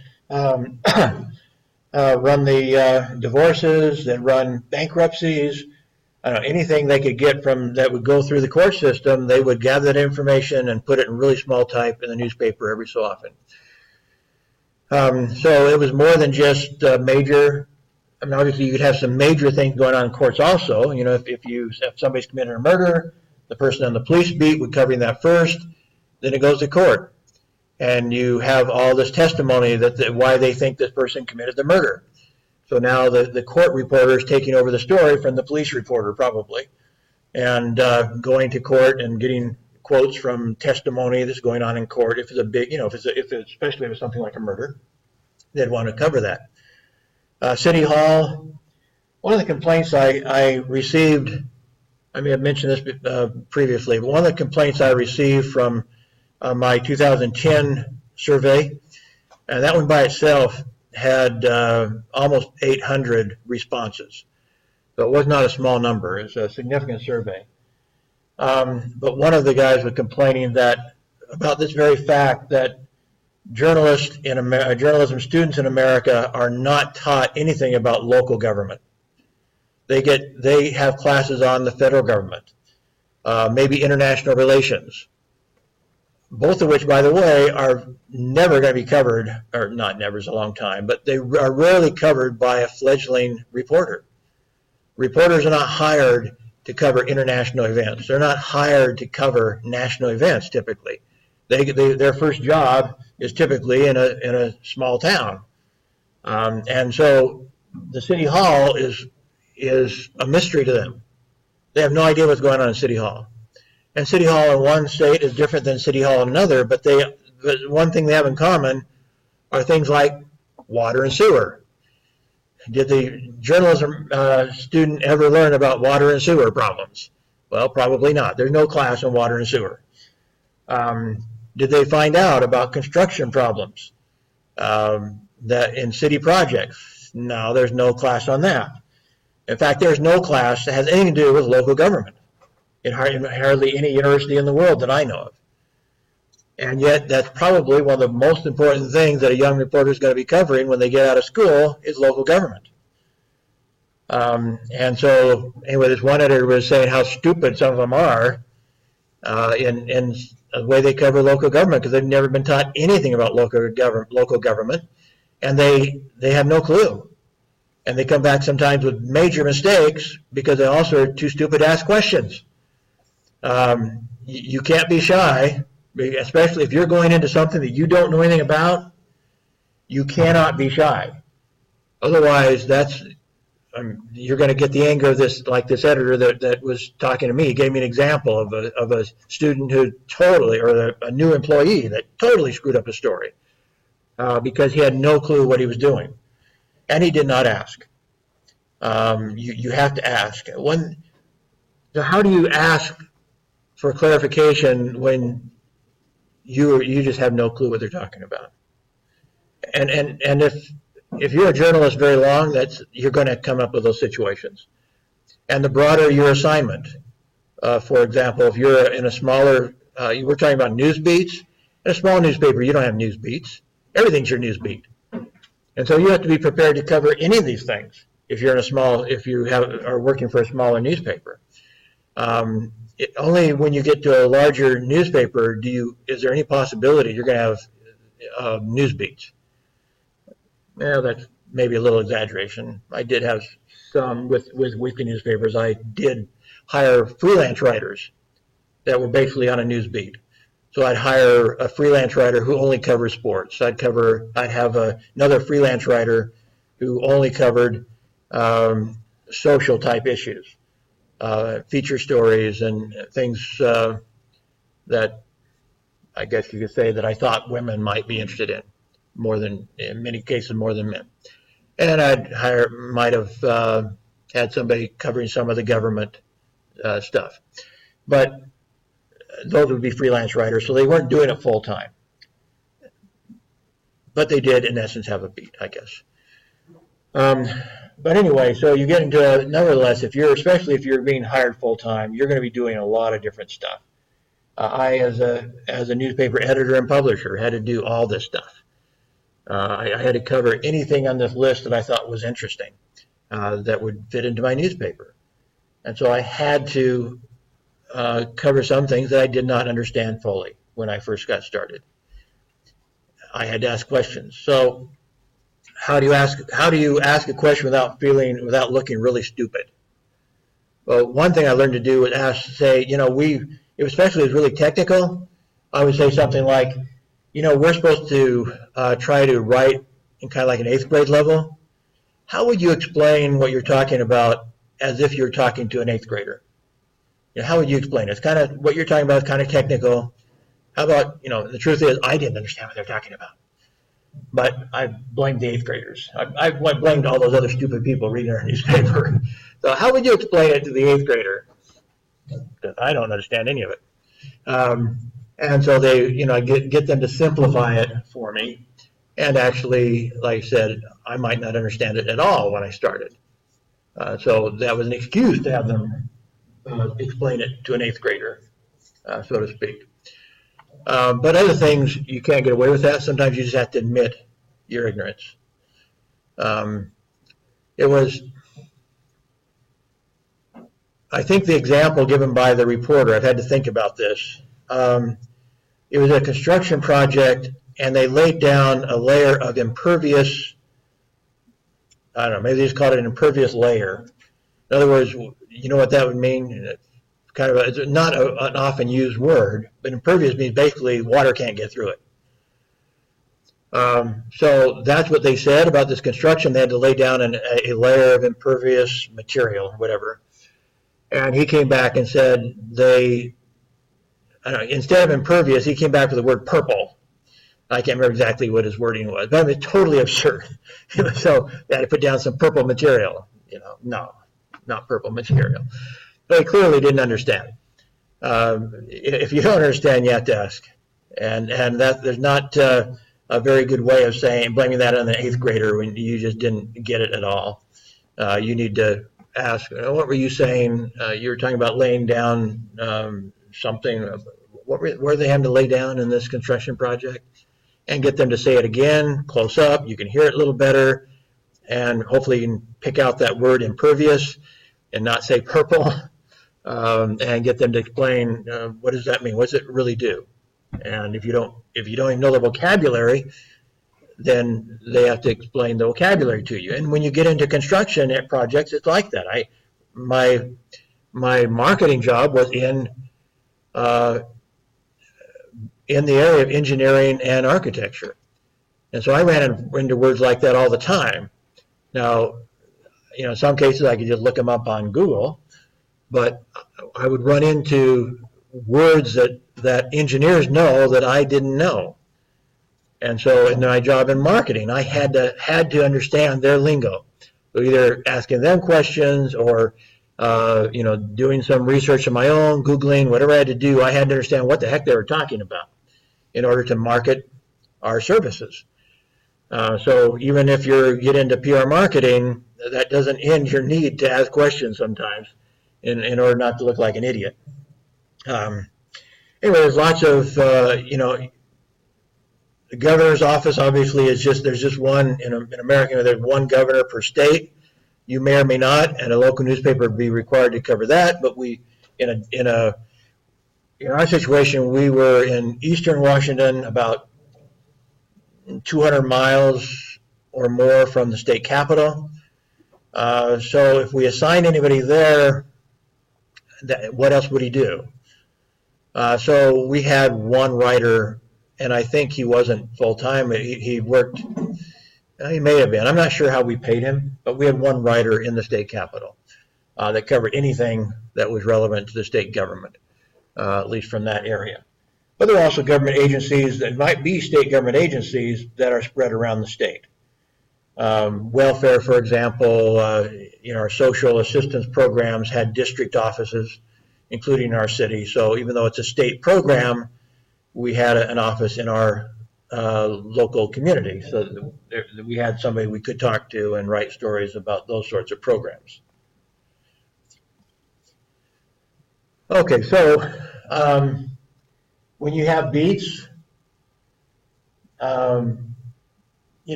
run the divorces, that run bankruptcies. I don't know, anything they could get from that would go through the court system, they would gather that information and put it in really small type in the newspaper every so often. So it was more than just major. I mean, obviously, you could have some major things going on in courts also. You know, if somebody's committed a murder, the person on the police beat would covering that first, then it goes to court, and you have all this testimony that why they think this person committed the murder. So now the court reporter is taking over the story from the police reporter probably, and going to court and getting quotes from testimony that's going on in court. If it's a big, you know, especially if it's something like a murder, they'd want to cover that. City Hall, one of the complaints I received, I may have mentioned this previously, but one of the complaints I received from my 2010 survey, and that one by itself had almost 800 responses. So it was not a small number. It's a significant survey. But one of the guys was complaining about this very fact that journalism students in America are not taught anything about local government. They have classes on the federal government, maybe international relations, both of which, by the way, are never going to be covered, or not never is a long time, but they are rarely covered by a fledgling reporter. Reporters are not hired to cover international events. They're not hired to cover national events typically. Their first job is typically in a small town. And so the City Hall is a mystery to them. They have no idea what's going on in City Hall. And City Hall in one state is different than City Hall in another, but one thing they have in common are things like water and sewer. Did the journalism student ever learn about water and sewer problems? Well, probably not. There's no class on water and sewer. Did they find out about construction problems that in city projects? No, there's no class on that. In fact, there's no class that has anything to do with local government in hardly any university in the world that I know of. And yet that's probably one of the most important things that a young reporter is going to be covering when they get out of school is local government. And so anyway, this one editor was saying how stupid some of them are in the way they cover local government, because they've never been taught anything about local government, and they have no clue. And they come back sometimes with major mistakes because they also are too stupid to ask questions. You can't be shy, especially if you're going into something that you don't know anything about. You cannot be shy. Otherwise, you're going to get the anger of this editor that was talking to me. He gave me an example of a student who totally, or a new employee that totally screwed up a story because he had no clue what he was doing. And he did not ask. You have to ask. So how do you ask for clarification when you just have no clue what they're talking about? And if you're a journalist very long, you're going to come up with those situations. And the broader your assignment, for example, if you're in a smaller, we're talking about news beats. In a small newspaper, you don't have news beats. Everything's your news beat. And so you have to be prepared to cover any of these things if you are working for a smaller newspaper. Only when you get to a larger newspaper is there any possibility you're going to have news beats. Well, that's maybe a little exaggeration. I did have some with weekly newspapers. I did hire freelance writers that were basically on a news beat. So I'd hire a freelance writer who only covers sports. I'd have another freelance writer who only covered social type issues, feature stories and things that I guess you could say that I thought women might be interested in, in many cases more than men. And might have had somebody covering some of the government stuff. But those would be freelance writers, so they weren't doing it full time. But they did, in essence, have a beat, I guess. But anyway, so you get into, nevertheless, especially if you're being hired full time, you're going to be doing a lot of different stuff. I, as a newspaper editor and publisher, had to do all this stuff. I had to cover anything on this list that I thought was interesting that would fit into my newspaper. And so I had to cover some things that I did not understand fully when I first got started. I had to ask questions. So how do you ask a question without looking really stupid? Well, one thing I learned to do was say, especially if it's really technical, I would say something like, we're supposed to try to write in kind of like an 8th grade level. How would you explain what you're talking about as if you're talking to an 8th grader? How would you explain it? It's kind of, what you're talking about is kind of technical. How about, the truth is, I didn't understand what they're talking about. But I blamed the 8th graders. I blamed all those other stupid people reading our newspaper. So how would you explain it to the 8th grader? Because I don't understand any of it. And so they, get them to simplify it for me. And actually, like I said, I might not understand it at all when I started. So that was an excuse to have them explain it to an 8th grader, so to speak. But other things, you can't get away with that. Sometimes you just have to admit your ignorance. I think the example given by the reporter, I've had to think about this. It was a construction project, and they laid down a layer of impervious, I don't know, maybe they just called it an impervious layer. In other words, you know what that would mean? It's not an often used word, but impervious means basically water can't get through it. So that's what they said about this construction. They had to lay down a layer of impervious material or whatever. And he came back and said instead of impervious, he came back with the word purple. I can't remember exactly what his wording was, but it was totally absurd. So they had to put down some purple material. No, not purple material. But he clearly didn't understand. If you don't understand, you have to ask. And that there's not a very good way of blaming that on the 8th grader when you just didn't get it at all. You need to ask, what were you saying? You were talking about laying down something. What were they having to lay down in this construction project? And get them to say it again, close up. You can hear it a little better. And hopefully you can pick out that word impervious and not say purple. And get them to explain what does that mean? What does it really do? And if you don't even know the vocabulary, then they have to explain the vocabulary to you. And when you get into construction projects, it's like that. My marketing job was in the area of engineering and architecture, and so I ran into words like that all the time. Now, in some cases I could just look them up on Google, but I would run into words that engineers know that I didn't know. And so in my job in marketing, I had to understand their lingo. So either asking them questions or doing some research of my own, Googling, whatever I had to do, I had to understand what the heck they were talking about in order to market our services. So even if you get into PR marketing, that doesn't end your need to ask questions sometimes in order not to look like an idiot. Anyway, there's lots of, the governor's office obviously there's just one, in America, there's one governor per state. You may or may not, and a local newspaper would be required to cover that, but in our situation, we were in eastern Washington, about 200 miles or more from the state capital. So if we assigned anybody there, what else would he do? So we had one writer, and I think he wasn't full-time. He worked, he may have been. I'm not sure how we paid him, but we had one writer in the state capital that covered anything that was relevant to the state government, at least from that area. But there are also government agencies that might be state government agencies that are spread around the state. Welfare, for example, our social assistance programs had district offices, including our city. So even though it's a state program, we had an office in our local community. So we had somebody we could talk to and write stories about those sorts of programs. Okay, so when you have beats,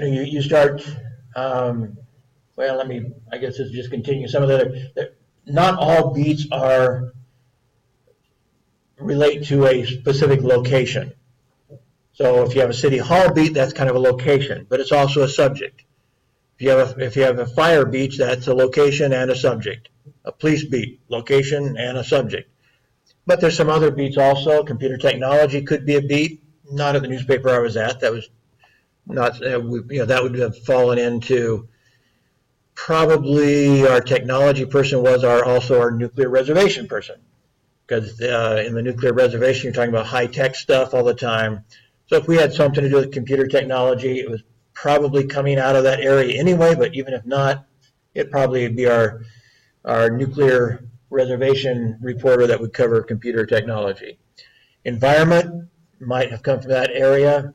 you start, well, I guess it's just continue some of not all beats relate to a specific location. So if you have a city hall beat, that's kind of a location, but it's also a subject. If you have a fire beat, that's a location and a subject. A police beat, location and a subject. But there's some other beats also. Computer technology could be a beat. Not at the newspaper I was at. That was not, that would have fallen into probably our technology person was also our nuclear reservation person. Because in the nuclear reservation, you're talking about high-tech stuff all the time. So if we had something to do with computer technology, it was probably coming out of that area anyway, but even if not, it'd probably be our nuclear reservation reporter that would cover computer technology. Environment might have come from that area.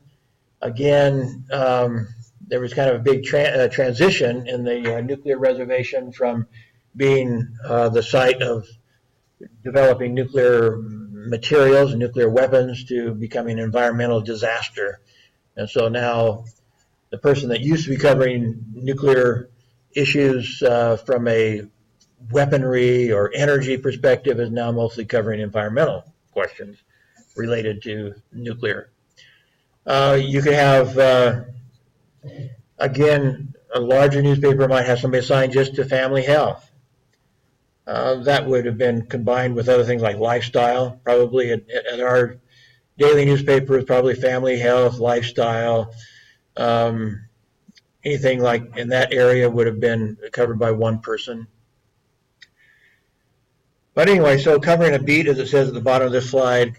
Again, there was kind of a big transition in the nuclear reservation from being the site of developing nuclear materials and nuclear weapons to becoming an environmental disaster. And so now the person that used to be covering nuclear issues from a weaponry or energy perspective is now mostly covering environmental questions related to nuclear. You could have, again, a larger newspaper might have somebody assigned just to family health. That would have been combined with other things like lifestyle. Probably at our daily newspaper is probably family health, lifestyle. Anything like in that area would have been covered by one person. But anyway, so covering a beat, as it says at the bottom of this slide,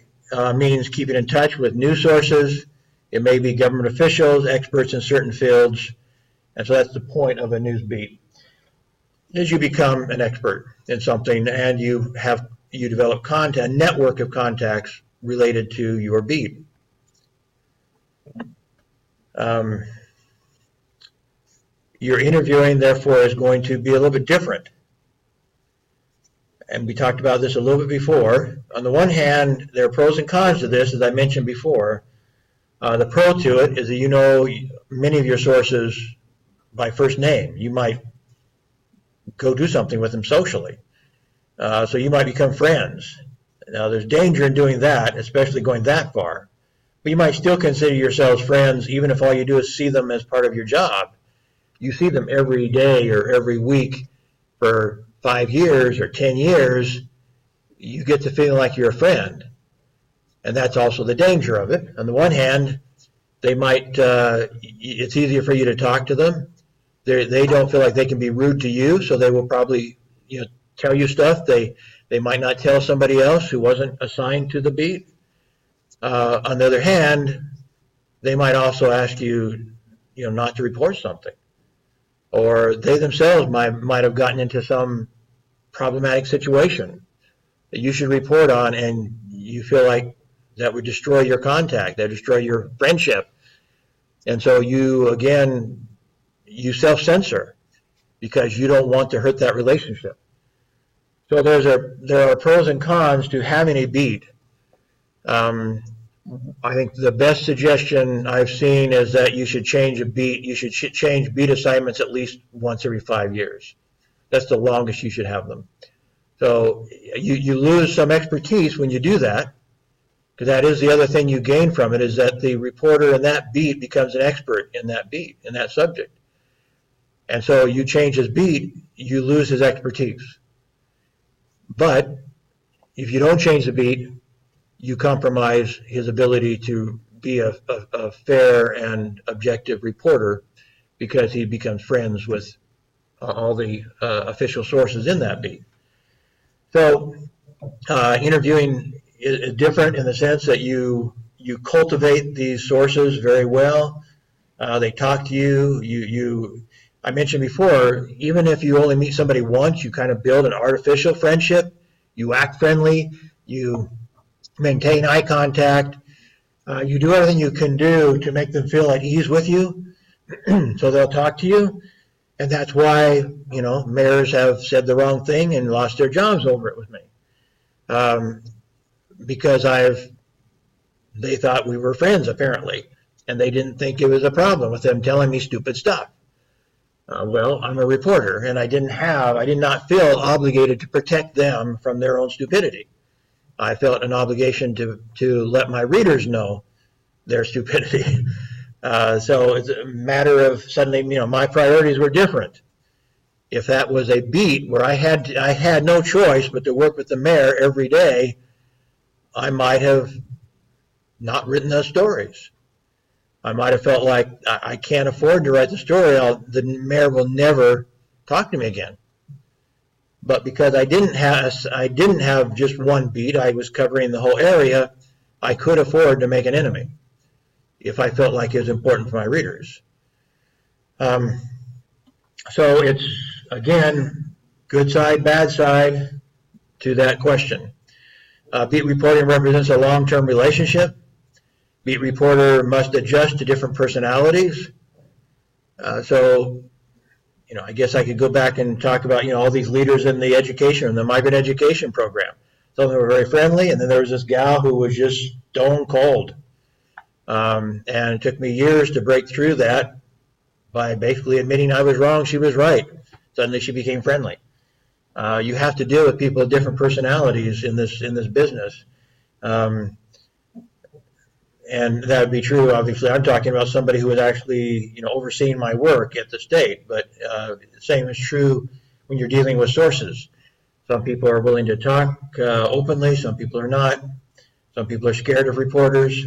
means keeping in touch with news sources. It may be government officials, experts in certain fields, and so that's the point of a news beat. As you become an expert in something and you develop a network of contacts related to your beat. Your interviewing, therefore, is going to be a little bit different. And we talked about this a little bit before. On the one hand, there are pros and cons to this, as I mentioned before. The pro to it is that you know many of your sources by first name. You might go do something with them socially. So you might become friends. Now, there's danger in doing that, especially going that far. But you might still consider yourselves friends, even if all you do is see them as part of your job. You see them every day or every week for 5 years or 10 years, you get to feeling like you're a friend. And that's also the danger of it. On the one hand, they might, it's easier for you to talk to them. They don't feel like they can be rude to you, so they will probably tell you stuff they might not tell somebody else who wasn't assigned to the beat. On the other hand, they might also ask you, not to report something. Or they themselves might have gotten into some problematic situation that you should report on, and you feel like that would destroy your contact, that would destroy your friendship. And so you self-censor because you don't want to hurt that relationship. So there are pros and cons to having a beat. I think the best suggestion I've seen is that you should change a beat. You should change beat assignments at least once every 5 years. That's the longest you should have them. So you lose some expertise when you do that, because that is the other thing you gain from it, is that the reporter in that beat becomes an expert in that beat, in that subject. And so you change his beat, you lose his expertise. But if you don't change the beat, you compromise his ability to be a fair and objective reporter, because he becomes friends with all the official sources in that beat. So interviewing is different in the sense that you cultivate these sources very well. They talk to you. I mentioned before, even if you only meet somebody once, you kind of build an artificial friendship. You act friendly. You maintain eye contact. You do everything you can do to make them feel at ease with you, so they'll talk to you. And that's why, mayors have said the wrong thing and lost their jobs over it with me. Because they thought we were friends, apparently. and they didn't think it was a problem with them telling me stupid stuff. Well, I'm a reporter, and I did not feel obligated to protect them from their own stupidity. I felt an obligation to let my readers know their stupidity. So it's a matter of suddenly, my priorities were different. If that was a beat where I had no choice but to work with the mayor every day, I might have not written those stories. I might have felt like I can't afford to write the story. The mayor will never talk to me again. But because I didn't have just one beat, I was covering the whole area, I could afford to make an enemy if I felt like it was important for my readers. So it's, again, good side, bad side to that question. Beat reporting represents a long-term relationship. Beat reporter must adjust to different personalities. So, I guess I could go back and talk about, all these leaders in the education, the migrant education program. Some of them were very friendly, and then there was this gal who was just stone cold. And it took me years to break through that by basically admitting I was wrong, she was right. Suddenly she became friendly. You have to deal with people with different personalities in this business. And that would be true, obviously. I'm talking about somebody who was actually, overseeing my work at the state. But the same is true when you're dealing with sources. Some people are willing to talk openly. Some people are not. Some people are scared of reporters.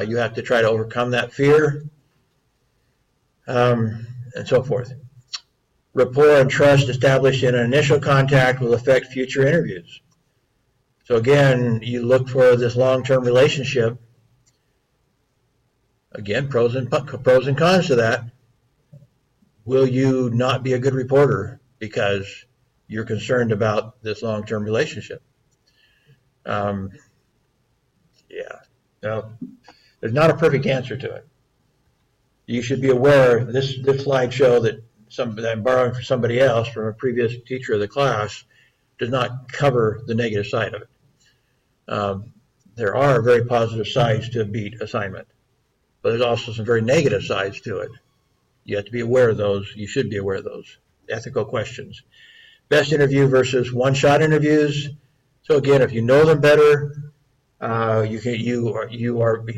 You have to try to overcome that fear, and so forth. Rapport and trust established in an initial contact will affect future interviews. So again, you look for this long-term relationship. Again, pros and cons to that. Will you not be a good reporter because you're concerned about this long-term relationship? Yeah. Now, there's not a perfect answer to it. You should be aware, this slideshow that I'm borrowing from somebody else, from a previous teacher of the class, does not cover the negative side of it. There are very positive sides to a beat assignment, but there's also some very negative sides to it. You have to be aware of those. You should be aware of those ethical questions. Best interview versus one-shot interviews. So again, if you know them better, you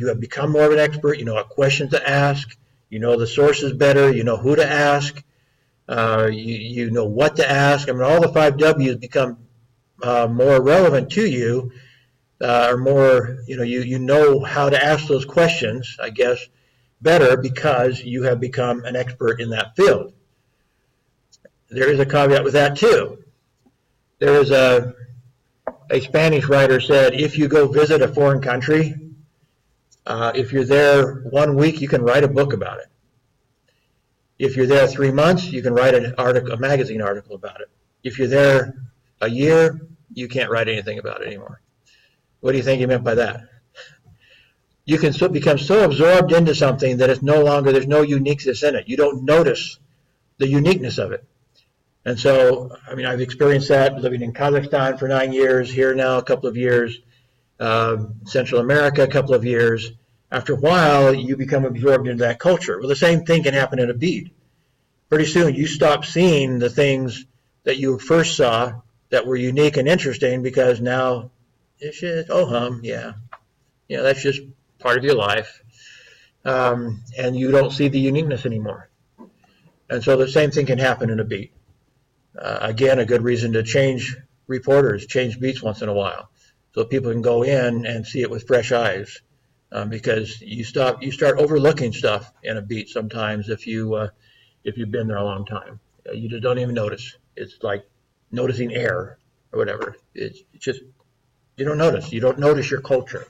have become more of an expert. You know what questions to ask. You know the sources better. You know who to ask. You know what to ask. I mean, all the 5 W's become more relevant to you, or more. You know how to ask those questions, I guess, better because you have become an expert in that field. There is a caveat with that too. There is a Spanish writer said, if you go visit a foreign country, if you're there 1 week, you can write a book about it. If you're there 3 months, you can write a magazine article about it. If you're there a year, you can't write anything about it anymore. What do you think he meant by that? You can become so absorbed into something that there's no uniqueness in it. You don't notice the uniqueness of it. And so, I mean, I've experienced that living in Kazakhstan for 9 years, here now a couple of years, Central America a couple of years. After a while, you become absorbed into that culture. Well, the same thing can happen in a beat. Pretty soon, you stop seeing the things that you first saw that were unique and interesting because now it's just, yeah, that's just part of your life. And you don't see the uniqueness anymore. And so the same thing can happen in a beat. Again, a good reason to change reporters, change beats once in a while, so people can go in and see it with fresh eyes. Because you start overlooking stuff in a beat sometimes if you've been there a long time. You just don't even notice. It's like noticing air or whatever. It's just you don't notice. You don't notice your culture.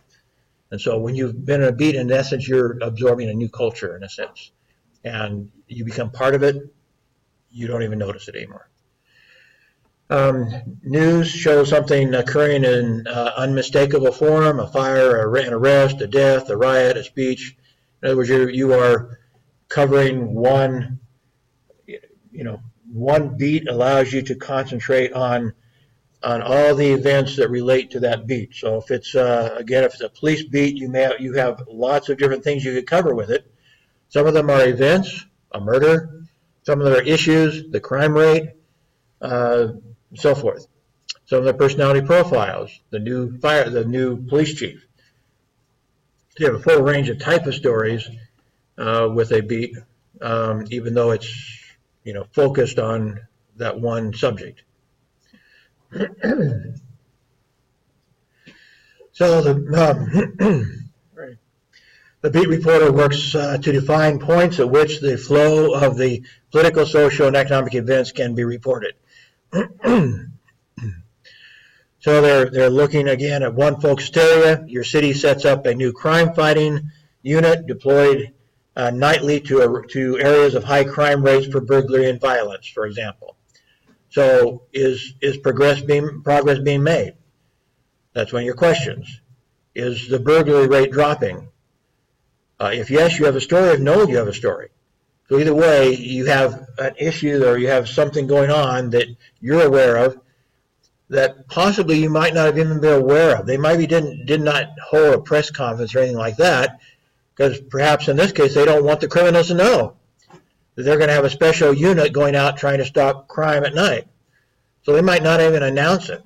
And so when you've been in a beat, in essence, you're absorbing a new culture in a sense, and you become part of it. You don't even notice it anymore. News shows something occurring in unmistakable form: a fire, an arrest, a death, a riot, a speech. In other words, you are covering one beat allows you to concentrate on on all the events that relate to that beat. So if it's again, if it's a police beat, you have lots of different things you could cover with it. Some of them are events, a murder. Some of them are issues, the crime rate, so forth. Some of the personality profiles, the new police chief. So you have a full range of type of stories with a beat, even though it's focused on that one subject. So the beat reporter works to define points at which the flow of the political, social, and economic events can be reported. So they're looking again at one focused area. Your city sets up a new crime-fighting unit deployed nightly to areas of high crime rates for burglary and violence, for example. So is progress being made? That's one of your questions. Is the burglary rate dropping? If yes, you have a story. If no, you have a story. So either way, you have an issue or you have something going on that you're aware of that possibly you might not have even been aware of. They maybe did not hold a press conference or anything like that, because perhaps in this case they don't want the criminals to know that they're going to have a special unit going out trying to stop crime at night. So they might not even announce it.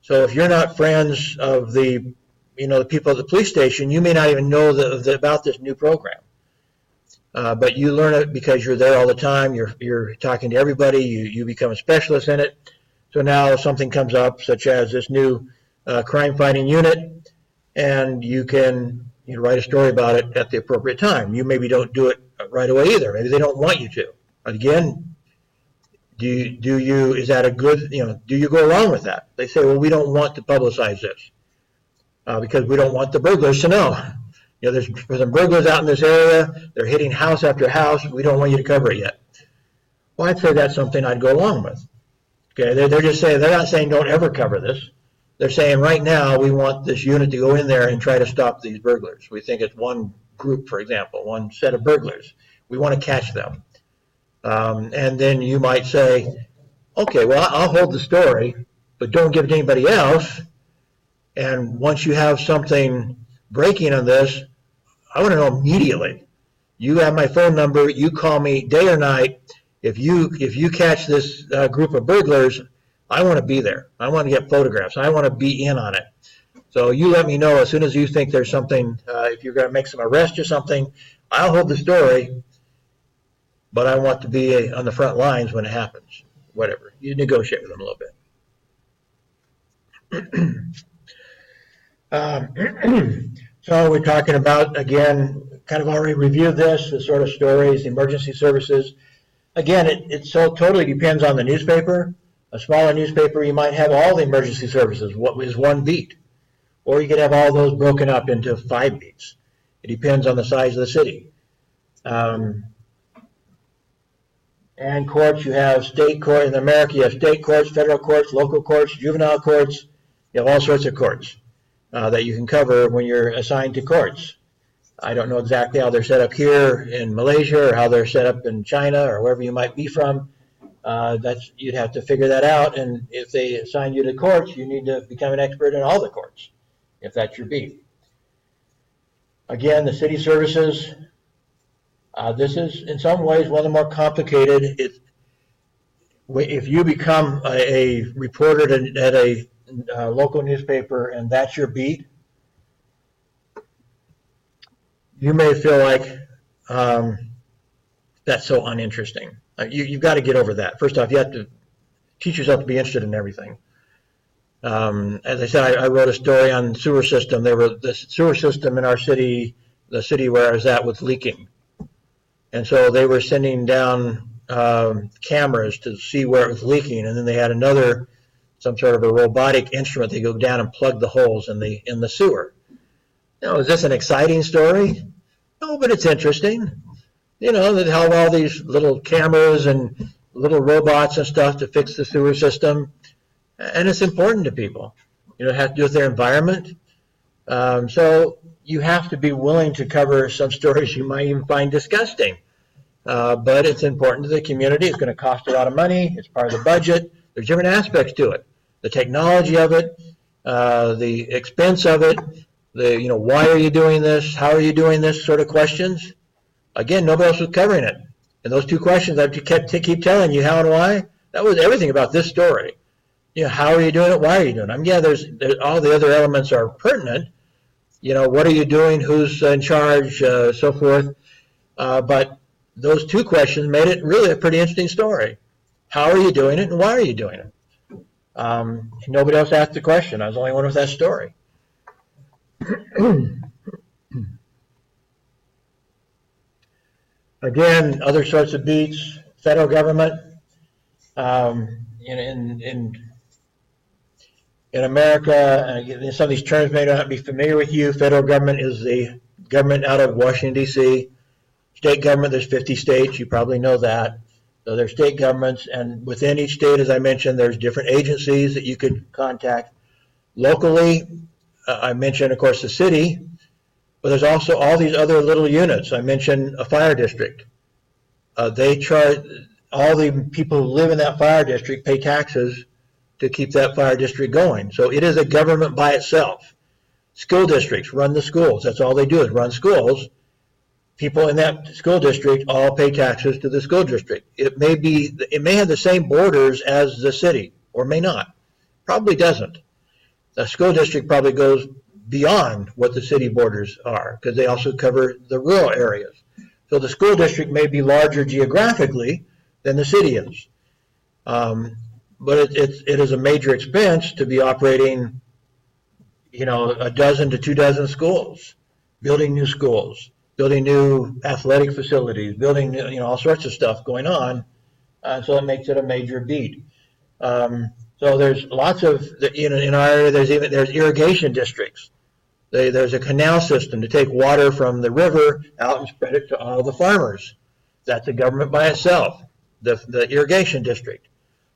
So if you're not friends of the people at the police station, you may not even know about this new program. But you learn it because you're there all the time. You're talking to everybody. You become a specialist in it. So now something comes up, such as this new crime-fighting unit, and you can write a story about it at the appropriate time. You maybe don't do it right away either. Maybe they don't want you to. Again, is that a good, do you go along with that? They say, well, we don't want to publicize this because we don't want the burglars to know. There's some burglars out in this area. They're hitting house after house. We don't want you to cover it yet. Well, I'd say that's something I'd go along with. Okay, they're just saying, they're not saying don't ever cover this. They're saying right now we want this unit to go in there and try to stop these burglars. We think it's one group, for example, one set of burglars. We want to catch them. And then you might say, okay, well, I'll hold the story, but don't give it to anybody else. And once you have something breaking on this, I want to know immediately. You have my phone number. You call me day or night. If you catch this group of burglars, I want to be there. I want to get photographs. I want to be in on it. So you let me know as soon as you think there's something, if you're going to make some arrest or something, I'll hold the story, but I want to be on the front lines when it happens. Whatever. You negotiate with them a little bit. So we're talking about, again, kind of already reviewed this, the sort of stories, the emergency services. Again, it so totally depends on the newspaper. A smaller newspaper, you might have all the emergency services. What is one beat? Or you could have all those broken up into 5 beats. It depends on the size of the city. And courts, you have state court. In America, you have state courts, federal courts, local courts, juvenile courts. You have all sorts of courts that you can cover when you're assigned to courts. I don't know exactly how they're set up here in Malaysia or how they're set up in China or wherever you might be from. You'd have to figure that out. And if they assign you to courts, you need to become an expert in all the courts, if that's your beat. Again, the city services. This is in some ways one of the more complicated. If you become a reporter at a local newspaper and that's your beat, you may feel like that's so uninteresting. You've got to get over that. First off, you have to teach yourself to be interested in everything. As I said, I wrote a story on the sewer system. The sewer system in our city, the city where I was at, was leaking. And so they were sending down cameras to see where it was leaking. And then they had some sort of a robotic instrument. They go down and plug the holes in the sewer. Is this an exciting story? No, but it's interesting. They have all these little cameras and little robots and stuff to fix the sewer system. And it's important to people. It has to do with their environment. So you have to be willing to cover some stories you might even find disgusting. But it's important to the community. It's going to cost a lot of money. It's part of the budget. There's different aspects to it. the technology of it, the expense of it, why are you doing this? How are you doing this sort of questions. Again, nobody else was covering it. And those two questions I keep telling you, how and why, that was everything about this story. How are you doing it? Why are you doing it? I mean, yeah, there's all the other elements are pertinent. What are you doing? Who's in charge? So forth. But those two questions made it really a pretty interesting story. How are you doing it, and why are you doing it? Nobody else asked the question. I was the only one with that story. Again, other sorts of beats. Federal government. In America, some of these terms may not be familiar with you. Federal government is the government out of Washington, D.C. State government, there's 50 states. You probably know that. So there's state governments, and within each state, as I mentioned, there's different agencies that you could contact. Locally, I mentioned, of course, the city, but there's also all these other little units. I mentioned a fire district. They charge, all the people who live in that fire district pay taxes to keep that fire district going. So it is a government by itself. School districts run the schools. That's all they do is run schools. People in that school district all pay taxes to the school district. It may have the same borders as the city, or may not. Probably doesn't. The school district probably goes beyond what the city borders are, because they also cover the rural areas. So the school district may be larger geographically than the city is. But it is a major expense to be operating, a dozen to 2 dozen schools, building new schools, building new athletic facilities, building all sorts of stuff going on. So it makes it a major beat. So there's lots of, in our area, there's irrigation districts. There's a canal system to take water from the river out and spread it to all the farmers. That's a government by itself, the irrigation district.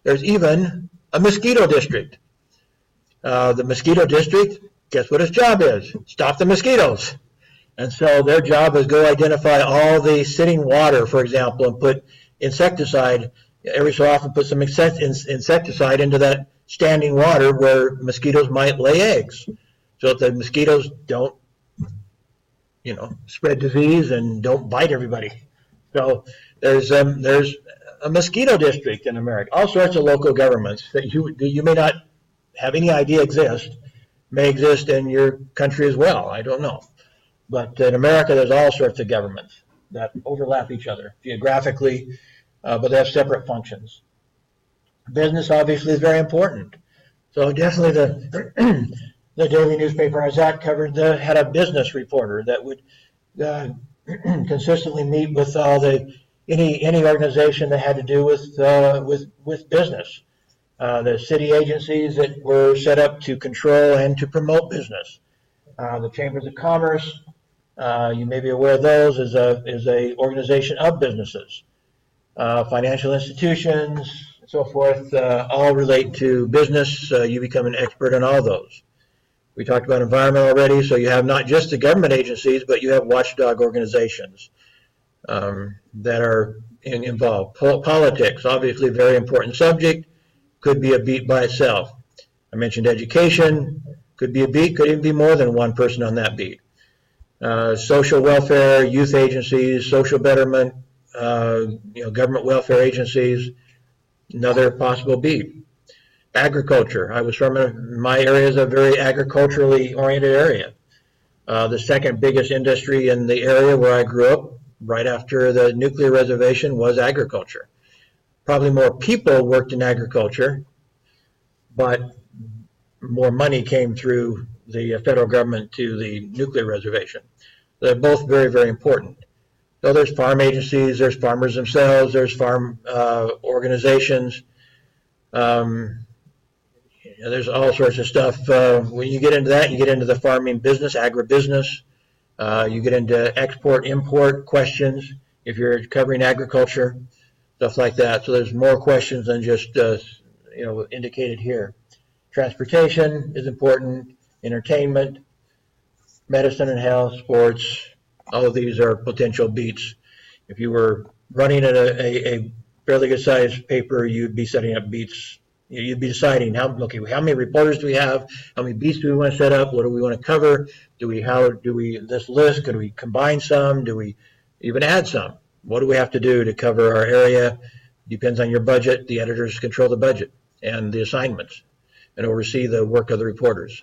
There's even a mosquito district. The mosquito district, guess what its job is? Stop the mosquitoes. And so their job is go identify all the sitting water, for example, and put insecticide, every so often put some insecticide into that standing water where mosquitoes might lay eggs, so that the mosquitoes don't, spread disease and don't bite everybody. So there's a mosquito district in America. All sorts of local governments that you may not have any idea exist, may exist in your country as well. I don't know. But in America, there's all sorts of governments that overlap each other geographically, but they have separate functions. Business, obviously, is very important. So definitely the daily newspaper I was at had a business reporter that would consistently meet with any organization that had to do with business. The city agencies that were set up to control and to promote business. The chambers of commerce, you may be aware of those, is a organization of businesses. Financial institutions, and so forth, all relate to business. You become an expert on all those. We talked about environment already, so you have not just the government agencies, but you have watchdog organizations that are involved. Politics, obviously a very important subject, could be a beat by itself. I mentioned education, could be a beat, could even be more than one person on that beat. Social welfare, youth agencies, social betterment, government welfare agencies, another possible beat. Agriculture. I was from my area is a very agriculturally oriented area. The second biggest industry in the area where I grew up, right after the nuclear reservation, was agriculture. Probably more people worked in agriculture, but more money came through the federal government to the nuclear reservation. They're both very, very important. So there's farm agencies, there's farmers themselves, there's farm organizations. There's all sorts of stuff. When you get into that, you get into the farming business, agribusiness. You get into export, import questions if you're covering agriculture, stuff like that. So there's more questions than just indicated here. Transportation is important, entertainment, medicine and health, sports. All of these are potential beats. If you were running a fairly good sized paper, you'd be setting up beats You'd be deciding how many reporters do we have, how many beats do we want to set up, what do we want to cover, this list, could we combine some, do we even add some? What do we have to do to cover our area? Depends on your budget. The editors control the budget and the assignments and oversee the work of the reporters.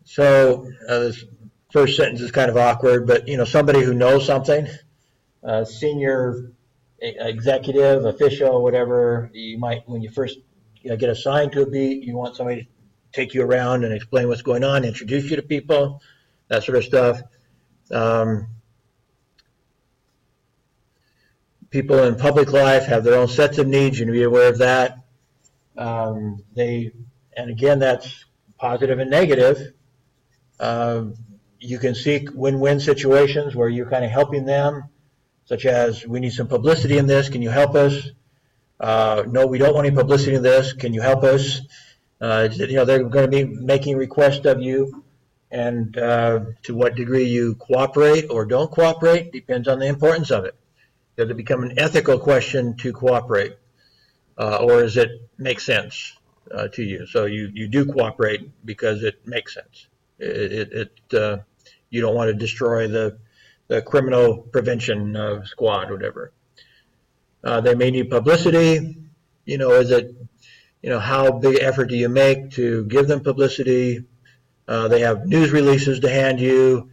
So this first sentence is kind of awkward, but somebody who knows something, senior executive, official, whatever, you might, when you first get assigned to a beat, you want somebody to take you around and explain what's going on, introduce you to people, that sort of stuff. People in public life have their own sets of needs. You need to be aware of that. And again, that's positive and negative. You can seek win-win situations where you're kind of helping them, such as, we need some publicity in this, can you help us? No, we don't want any publicity in this, can you help us? They're going to be making requests of you, and to what degree you cooperate or don't cooperate depends on the importance of it. Does it become an ethical question to cooperate, or does it make sense to you? So you do cooperate because it makes sense. You don't want to destroy the criminal prevention squad, or whatever. They may need publicity. Is it, how big effort do you make to give them publicity? They have news releases to hand you.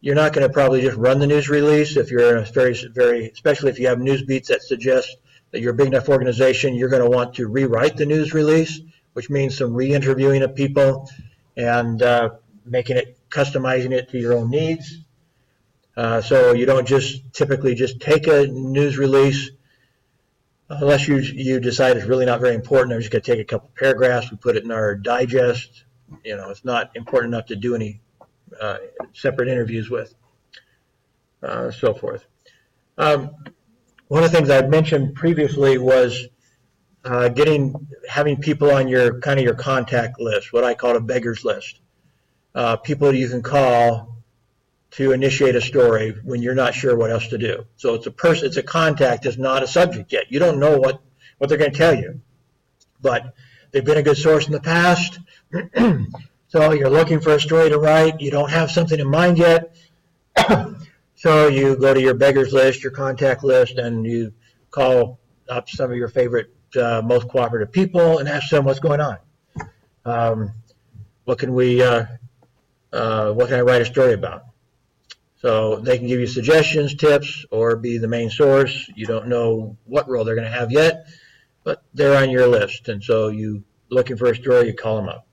You're not going to probably just run the news release if you're in a especially if you have news beats that suggest that you're a big enough organization. You're going to want to rewrite the news release, which means some re-interviewing of people and customizing it to your own needs. So you don't typically just take a news release unless you decide it's really not very important. I'm just going to take a couple paragraphs, we put it in our digest. It's not important enough to do any separate interviews with, so forth. One of the things I mentioned previously was having people on your contact list, what I call a beggar's list. People you can call to initiate a story when you're not sure what else to do. So it's a contact, it's not a subject yet. You don't know what they're going to tell you, but they've been a good source in the past. So you're looking for a story to write. You don't have something in mind yet. So you go to your beggar's list, your contact list, and you call up some of your favorite, most cooperative people and ask them what's going on. What can I write a story about? So they can give you suggestions, tips, or be the main source. You don't know what role they're going to have yet, but they're on your list. And so you looking for a story, you call them up.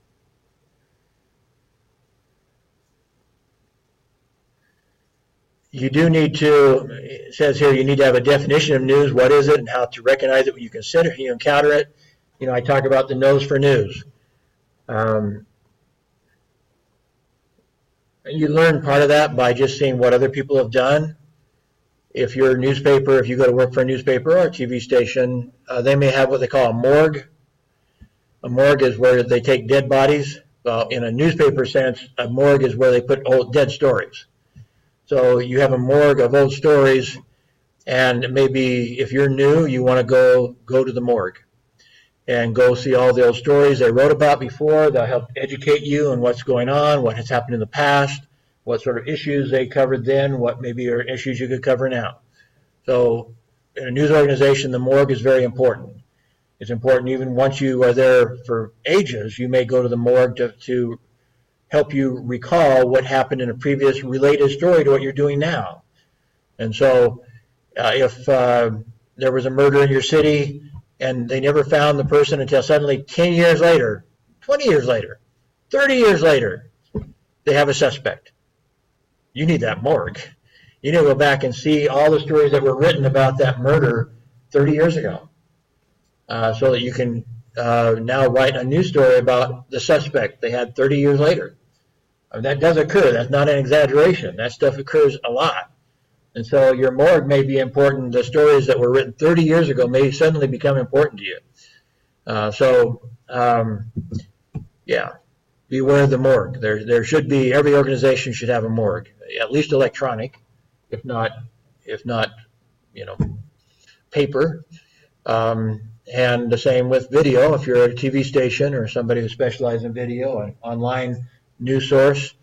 You do need to, it says here, you need to have a definition of news. What is it and how to recognize it when you encounter it. I talk about the nose for news. You learn part of that by just seeing what other people have done. If you go to work for a newspaper or a TV station, they may have what they call a morgue. A morgue is where they take dead bodies. Well, in a newspaper sense, a morgue is where they put old dead stories. So you have a morgue of old stories, and maybe if you're new, you want to go to the morgue and go see all the old stories they wrote about before. They'll help educate you on what's going on, what has happened in the past, what sort of issues they covered then, what maybe are issues you could cover now. So in a news organization, the morgue is very important. It's important even once you are there for ages, you may go to the morgue to help you recall what happened in a previous related story to what you're doing now. And so if there was a murder in your city and they never found the person until suddenly 10 years later, 20 years later, 30 years later, they have a suspect. You need that morgue. You need to go back and see all the stories that were written about that murder 30 years ago, so that you can now write a new story about the suspect they had 30 years later. That does occur. That's not an exaggeration. That stuff occurs a lot. And so your morgue may be important. The stories that were written 30 years ago may suddenly become important to you. Yeah, beware of the morgue. There should be, every organization should have a morgue, at least electronic, if not if not, paper. And the same with video. If you're a TV station or somebody who specializes in video, an online news source,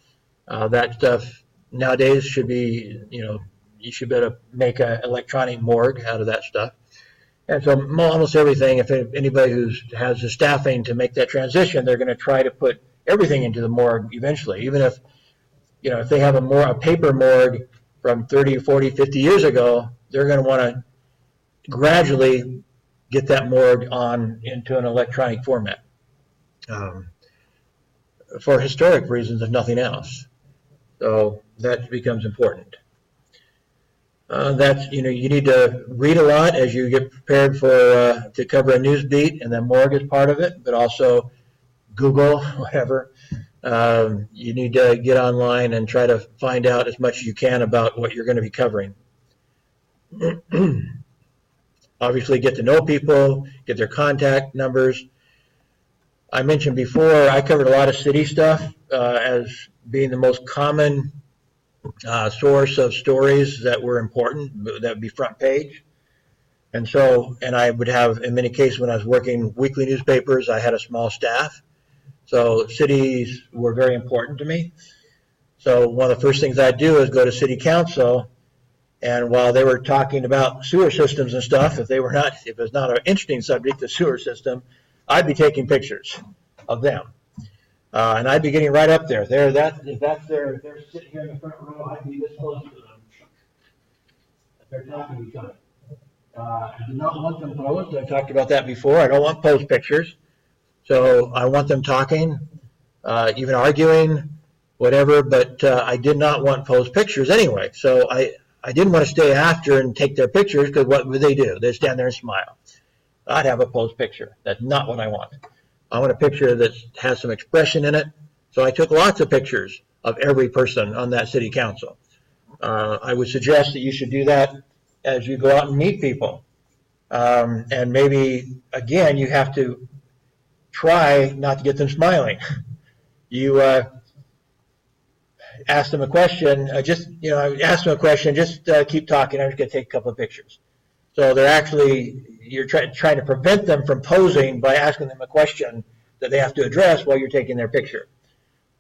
that stuff nowadays should be, you should be able to make an electronic morgue out of that stuff. And so almost everything, if anybody who has the staffing to make that transition, they're going to try to put everything into the morgue eventually. Even if, if they have a paper morgue from 30, 40, 50 years ago, they're going to want to gradually get that morgue on into an electronic format for historic reasons, if nothing else. So that becomes important. That's, you need to read a lot as you get prepared for to cover a news beat, and then morgue is part of it, but also Google, whatever. You need to get online and try to find out as much as you can about what you're going to be covering. Obviously, get to know people, get their contact numbers. I mentioned before, I covered a lot of city stuff as being the most common source of stories that were important, that would be front page. And I would have, in many cases when I was working weekly newspapers, I had a small staff. So cities were very important to me. So one of the first things I'd do is go to city council, and while they were talking about sewer systems and stuff, if it was not an interesting subject, the sewer system, I'd be taking pictures of them. And I'd be getting right up there. If they're sitting here in the front row, I'd be this close to them. They're talking to each other. I do not want them posed. I've talked about that before. I don't want posed pictures. So I want them talking, even arguing, whatever, but I did not want posed pictures anyway. So I didn't want to stay after and take their pictures, because what would they do? They'd stand there and smile. I'd have a posed picture. That's not what I want. I want a picture that has some expression in it. So I took lots of pictures of every person on that city council. I would suggest that you should do that as you go out and meet people. And maybe, again, you have to try not to get them smiling. You ask them a question, just keep talking. I'm just going to take a couple of pictures. So you're trying to prevent them from posing by asking them a question that they have to address while you're taking their picture.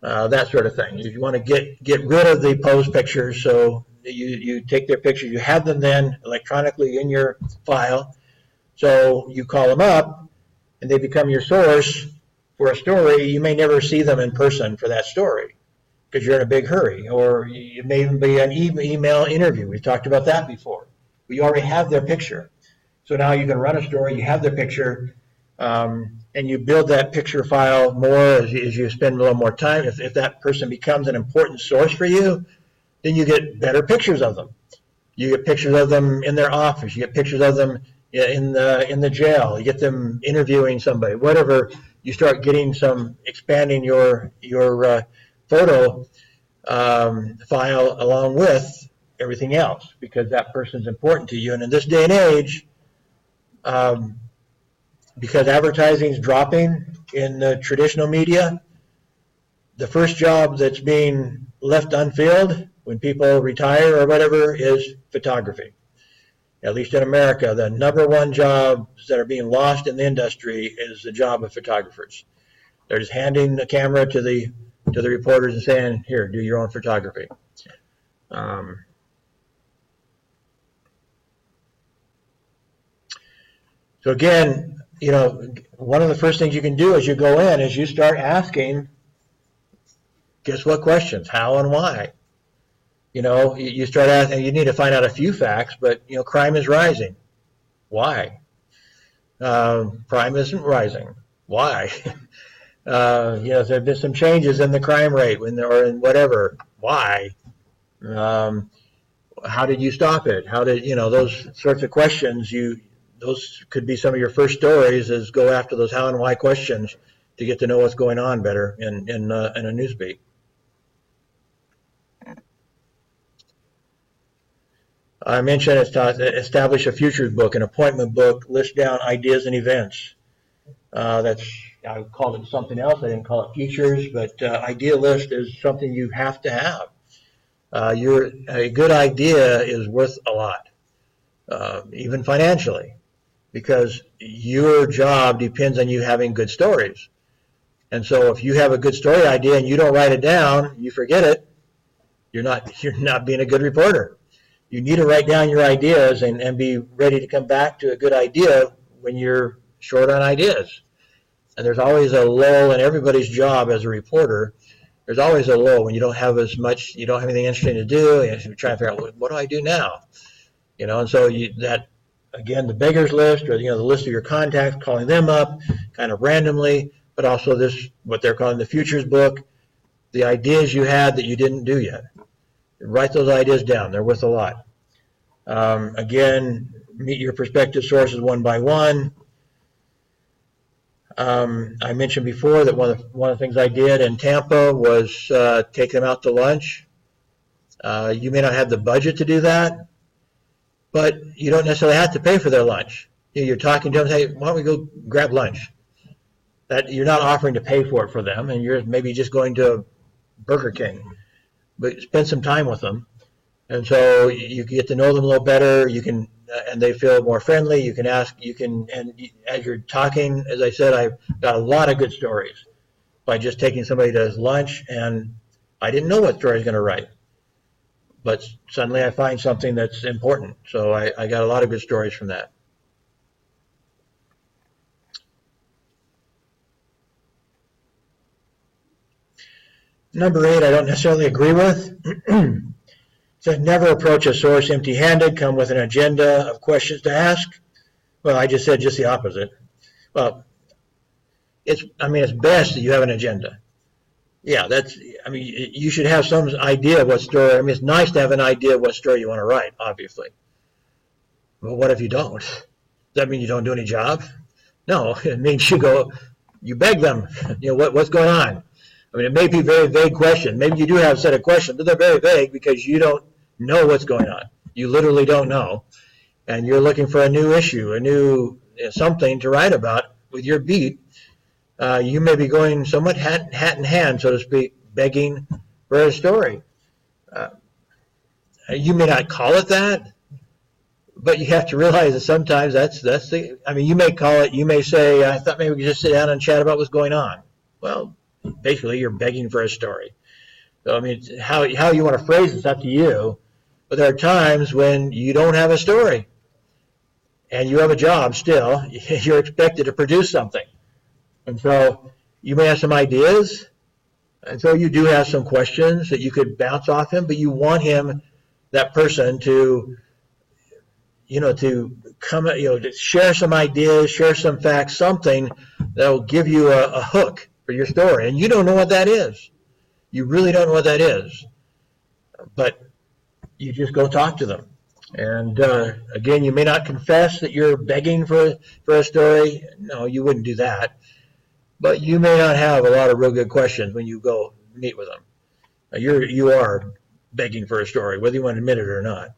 That sort of thing. You want to get rid of the pose pictures, so you take their pictures, you have them then electronically in your file. So you call them up, and they become your source for a story. You may never see them in person for that story, because you're in a big hurry, or it may even be an email interview. We've talked about that before. We already have their picture. So now you can run a story, you have their picture, and you build that picture file more as you spend a little more time. If that person becomes an important source for you, then you get better pictures of them. You get pictures of them in their office. You get pictures of them in the jail. You get them interviewing somebody, whatever. You start getting expanding your photo file along with everything else, because that person's important to you. And in this day and age, because advertising is dropping in the traditional media, the first job that's being left unfilled when people retire or whatever is photography. At least in America, the number one jobs that are being lost in the industry is the job of photographers. They're just handing the camera to the reporters and saying, "Here, do your own photography." So again, one of the first things you can do as you go in is you start asking, guess what questions? How and why? You start asking, you need to find out a few facts, but, crime is rising. Why? Crime isn't rising. Why? There have been some changes in the crime rate or in whatever. Why? How did you stop it? How did, those sorts of questions, those could be some of your first stories, is go after those how and why questions to get to know what's going on better in a news beat. I mentioned establish a futures book, an appointment book, list down ideas and events. I called it something else. I didn't call it futures, but idea list is something you have to have. A good idea is worth a lot, even financially, because your job depends on you having good stories. And so if you have a good story idea and you don't write it down, you forget it, you're not being a good reporter. You need to write down your ideas and be ready to come back to a good idea when you're short on ideas. And there's always a lull in everybody's job as a reporter. There's always a lull when you don't have as much, you don't have anything interesting to do, and you're trying to figure out, what do I do now? And so again, the beggars list, or the list of your contacts, calling them up kind of randomly, but also this, what they're calling the futures book, the ideas you had that you didn't do yet. Write those ideas down. They're worth a lot. Again, meet your prospective sources one by one. I mentioned before that one of the things I did in Tampa was take them out to lunch. You may not have the budget to do that, but you don't necessarily have to pay for their lunch. You're talking to them, hey, why don't we go grab lunch? That you're not offering to pay for it for them, and you're maybe just going to Burger King, but spend some time with them, and so you get to know them a little better. You can, and they feel more friendly. You can ask, and as you're talking, as I said, I've got a lot of good stories by just taking somebody to lunch, and I didn't know what story I was going to write, but suddenly I find something that's important. So I got a lot of good stories from that. Number 8, I don't necessarily agree with. It says never approach a source empty-handed, come with an agenda of questions to ask. Well, I just said just the opposite. Well, it's best that you have an agenda. Yeah, you should have some idea of what story, it's nice to have an idea of what story you want to write, obviously. But what if you don't? Does that mean you don't do any job? No, it means you beg them, what's going on? It may be a very vague question. Maybe you do have a set of questions, but they're very vague because you don't know what's going on. You literally don't know. And you're looking for a new issue, a new something to write about with your beat. You may be going somewhat hat in hand, so to speak, begging for a story. You may not call it that, but you have to realize that sometimes you may call it, you may say, I thought maybe we could just sit down and chat about what's going on. Well, basically, you're begging for a story. So, how you want to phrase it's up to you. But there are times when you don't have a story, and you have a job still. You're expected to produce something, and so you may have some ideas, and so you do have some questions that you could bounce off him. But you want that person, to come, to share some ideas, share some facts, something that will give you a hook for your story, and you don't know what that is. You really don't know what that is, but you just go talk to them. And again, you may not confess that you're begging for a story. No, you wouldn't do that. But you may not have a lot of real good questions when you go meet with them. You are begging for a story, whether you want to admit it or not.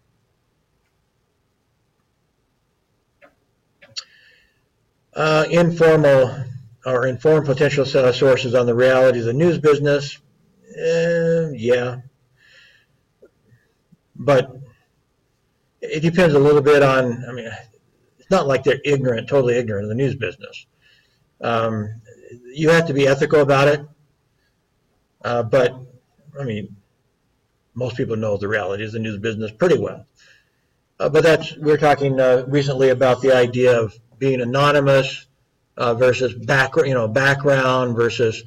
Inform potential sources on the realities of the news business. Yeah. But it depends a little bit on, it's not like they're totally ignorant of the news business. You have to be ethical about it. But, most people know the realities of the news business pretty well. But we're talking recently about the idea of being anonymous, versus background versus,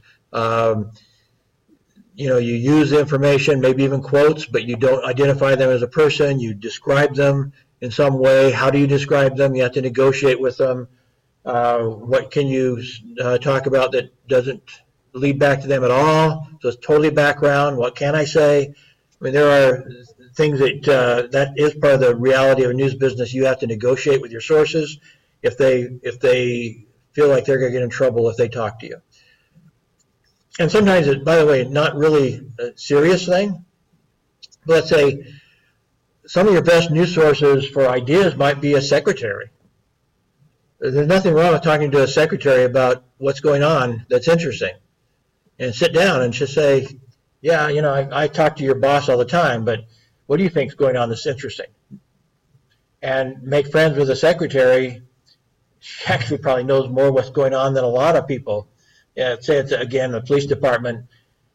you use the information, maybe even quotes, but you don't identify them as a person. You describe them in some way. How do you describe them? You have to negotiate with them. What can you talk about that doesn't lead back to them at all? So it's totally background. What can I say? There are things that is part of the reality of a news business. You have to negotiate with your sources if they feel like they're going to get in trouble if they talk to you. And sometimes, by the way, not really a serious thing. But let's say some of your best news sources for ideas might be a secretary. There's nothing wrong with talking to a secretary about what's going on that's interesting. And sit down and just say, yeah, I talk to your boss all the time, but what do you think's going on that's interesting? And make friends with a secretary. She actually probably knows more what's going on than a lot of people. Yeah, say it's, again, the police department.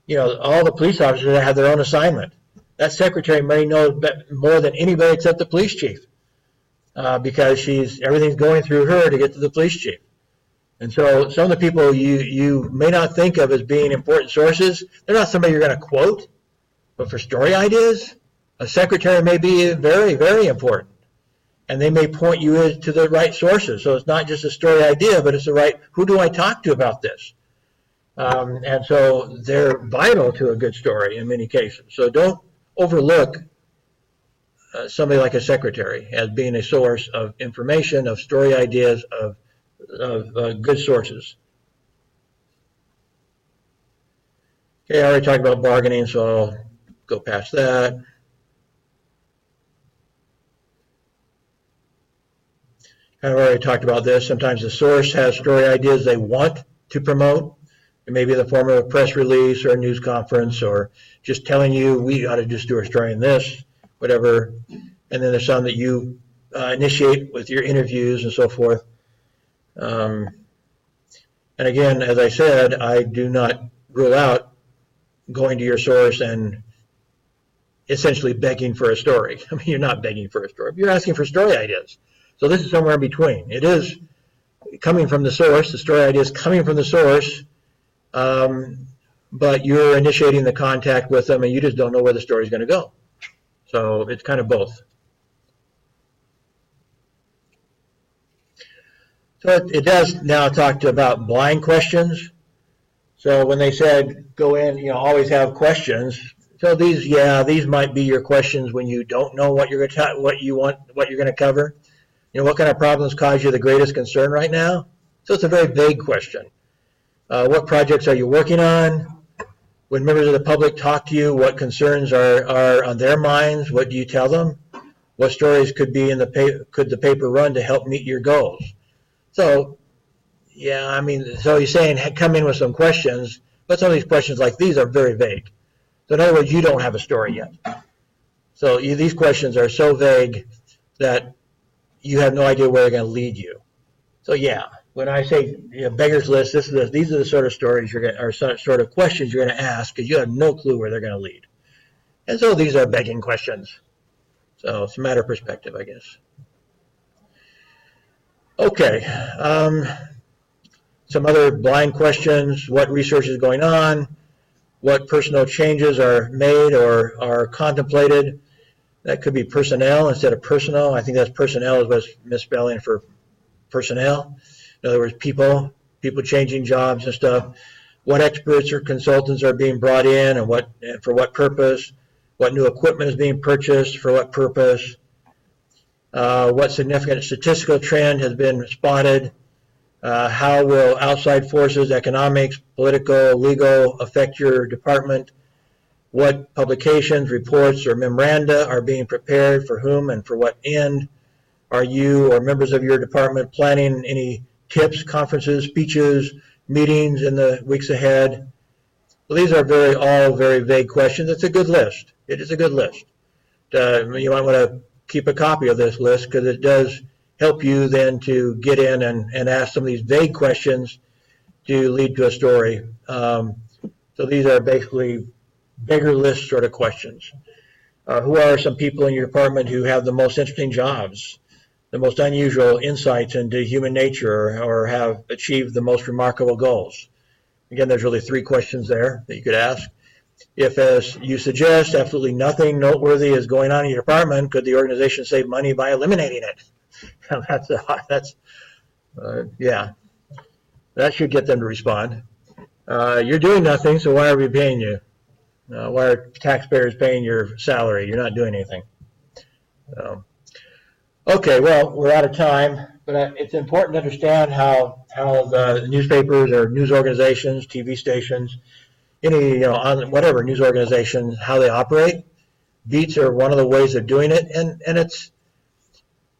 All the police officers have their own assignment. That secretary may know more than anybody except the police chief, because everything's going through her to get to the police chief. And so some of the people you may not think of as being important sources, they're not somebody you're going to quote, but for story ideas, a secretary may be very, very important. And they may point you to the right sources. So it's not just a story idea, but it's the right, who do I talk to about this? And so they're vital to a good story in many cases. So don't overlook somebody like a secretary as being a source of information, of story ideas, of good sources. Okay, I already talked about bargaining, so I'll go past that. Kind of already talked about this. Sometimes the source has story ideas they want to promote. It may be in the form of a press release or a news conference, or just telling you we ought to just do a story in this, whatever. And then there's some that you initiate with your interviews and so forth. And again, as I said, I do not rule out going to your source and essentially begging for a story. I mean, you're not begging for a story, but you're asking for story ideas. So this is somewhere in between. It is coming from the source, the story idea is coming from the source, but you're initiating the contact with them and you just don't know where the story is going to go. So it's kind of both. So it does now talk about blind questions. So when they said go in, always have questions. So these might be your questions when you don't know what you're going to cover. What kind of problems cause you the greatest concern right now? So it's a very vague question. What projects are you working on? When members of the public talk to you, what concerns are on their minds? What do you tell them? What stories could the paper run to help meet your goals? So, so you're saying come in with some questions, but some of these questions like these are very vague. So in other words, you don't have a story yet. So these questions are so vague that you have no idea where they're going to lead you. So when I say beggar's list, these are the sort of stories sort of questions you're going to ask because you have no clue where they're going to lead. And so these are begging questions. So it's a matter of perspective, I guess. Okay. Some other blind questions. What research is going on? What personnel changes are made or are contemplated? That could be personnel instead of personal. I think that's personnel is what's misspelling for personnel. In other words, people changing jobs and stuff. What experts or consultants are being brought in and for what purpose? What new equipment is being purchased for what purpose? What significant statistical trend has been spotted? How will outside forces, economics, political, legal, affect your department? What publications, reports, or memoranda are being prepared for whom and for what end? Are you or members of your department planning any tips, conferences, speeches, meetings in the weeks ahead? Well, these are all very vague questions. It's a good list. It is a good list. You might want to keep a copy of this list because it does help you then to get in and ask some of these vague questions to lead to a story. So these are basically beggar list sort of questions. Who are some people in your department who have the most interesting jobs, the most unusual insights into human nature, or have achieved the most remarkable goals? Again, there's really 3 questions there that you could ask. If, as you suggest, absolutely nothing noteworthy is going on in your department, could the organization save money by eliminating it? That should get them to respond. You're doing nothing, so why are we paying you? Why are taxpayers paying your salary? You're not doing anything. Okay, well, we're out of time, but it's important to understand how the newspapers or news organizations, TV stations, on whatever news organization, how they operate. Beats are one of the ways of doing it, and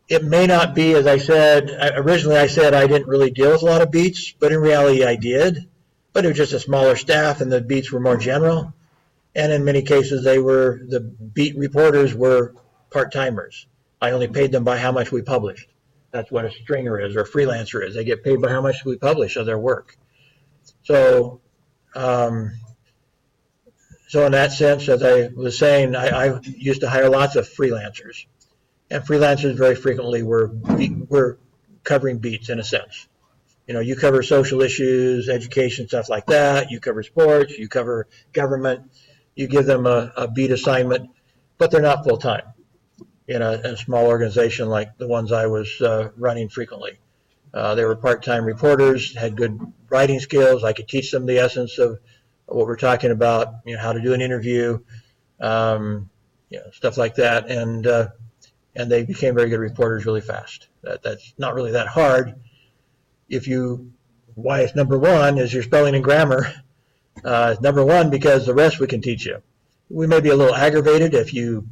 it may not be, as I said, originally I said I didn't really deal with a lot of beats, but in reality I did. But it was just a smaller staff and the beats were more general. And in many cases, the beat reporters were part-timers. I only paid them by how much we published. That's what a stringer is or a freelancer is. They get paid by how much we publish of their work. So, so in that sense, as I was saying, I used to hire lots of freelancers. And freelancers very frequently were covering beats in a sense. You cover social issues, education, stuff like that. You cover sports, you cover government. You give them a beat assignment, but they're not full-time in a small organization like the ones I was running frequently. They were part-time reporters, had good writing skills. I could teach them the essence of what we're talking about, how to do an interview, stuff like that. And they became very good reporters really fast. That's not really that hard. Why it's number one is your spelling and grammar. Number one, because the rest we can teach you. We may be a little aggravated if you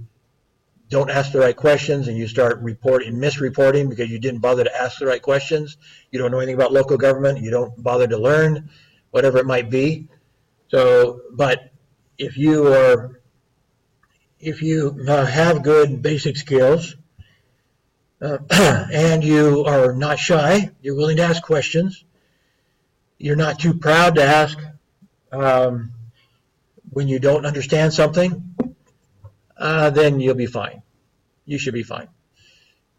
don't ask the right questions and you start misreporting because you didn't bother to ask the right questions. You don't know anything about local government. You don't bother to learn, whatever it might be. So, but if you have good basic skills and you are not shy, you're willing to ask questions, you're not too proud to ask when you don't understand something, then you'll be fine. You should be fine.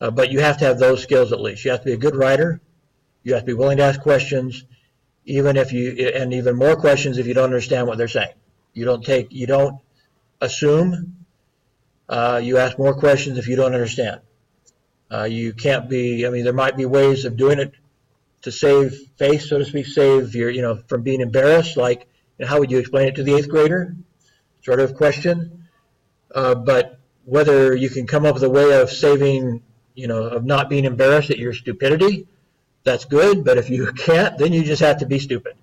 But you have to have those skills at least. You have to be a good writer. You have to be willing to ask questions, and even more questions if you don't understand what they're saying. You don't assume. You ask more questions if you don't understand. You can't be, there might be ways of doing it to save face, so to speak, save your, from being embarrassed, like, how would you explain it to the 8th grader? Sort of question. But whether you can come up with a way of saving, of not being embarrassed at your stupidity, that's good. But if you can't, then you just have to be stupid.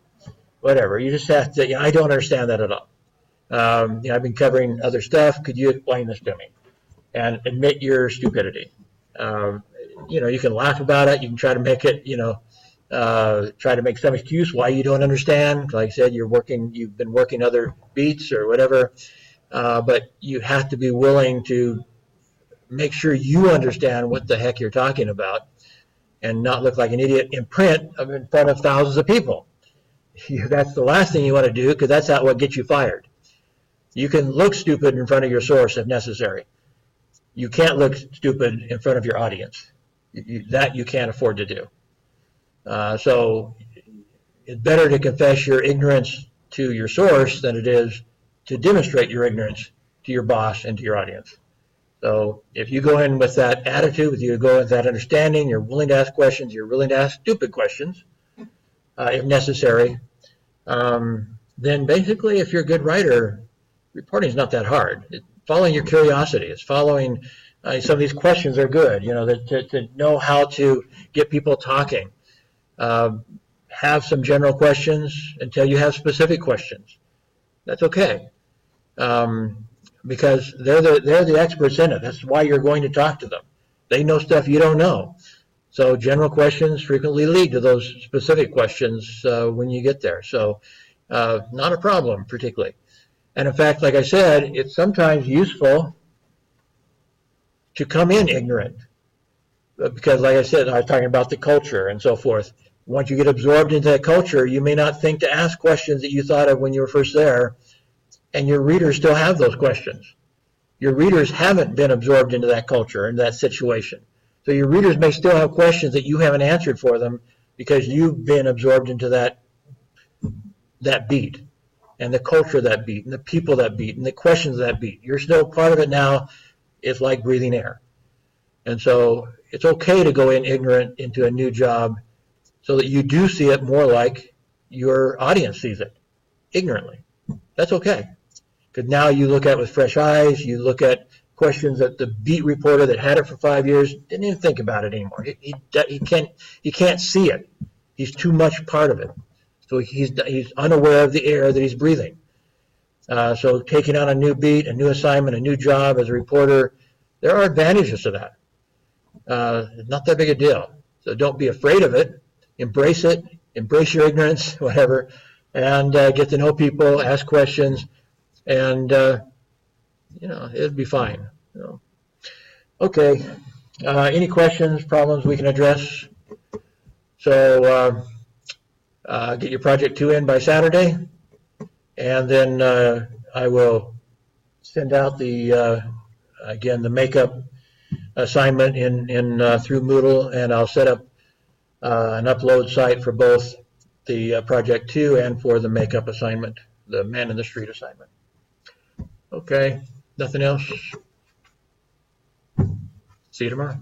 Whatever. You just have to, I don't understand that at all. I've been covering other stuff. Could you explain this to me? And admit your stupidity. You can laugh about it. You can try to make it, try to make some excuse why you don't understand. Like I said, you've been working other beats or whatever, but you have to be willing to make sure you understand what the heck you're talking about and not look like an idiot in print in front of thousands of people. That's the last thing you want to do, because that's not what gets you fired. You can look stupid in front of your source if necessary. You can't look stupid in front of your audience. That you can't afford to do. So it's better to confess your ignorance to your source than it is to demonstrate your ignorance to your boss and to your audience. So if you go in with that attitude, if you go in with that understanding, you're willing to ask questions, you're willing to ask stupid questions if necessary, then basically if you're a good writer, reporting is not that hard. It's following your curiosity. It's following some of these questions are good, to know how to get people talking. Have some general questions until you have specific questions. That's okay. Because they're the experts in it. That's why you're going to talk to them. They know stuff you don't know. So general questions frequently lead to those specific questions when you get there. So not a problem particularly. And in fact, like I said, it's sometimes useful to come in ignorant. Because like I said, I was talking about the culture and so forth. Once you get absorbed into that culture, you may not think to ask questions that you thought of when you were first there, and your readers still have those questions. Your readers haven't been absorbed into that culture and that situation. So your readers may still have questions that you haven't answered for them because you've been absorbed into that beat and the culture of that beat and the people of that beat and the questions of that beat. You're still part of it now. It's like breathing air. And so it's okay to go in ignorant into a new job so that you do see it more like your audience sees it, ignorantly. That's okay. Because now you look at it with fresh eyes, you look at questions that the beat reporter that had it for 5 years didn't even think about it anymore. He can't see it. He's too much part of it. So he's unaware of the air that he's breathing. So taking on a new beat, a new assignment, a new job as a reporter, there are advantages to that. Not that big a deal. So don't be afraid of it. Embrace your ignorance, whatever, and get to know people, ask questions, and it'd be fine. Okay. Any questions, problems we can address? So get your project 2 in by Saturday, and then I will send out the again the makeup assignment in through Moodle, and I'll set up an upload site for both the project 2 and for the makeup assignment, the man in the street assignment. Okay, nothing else. See you tomorrow.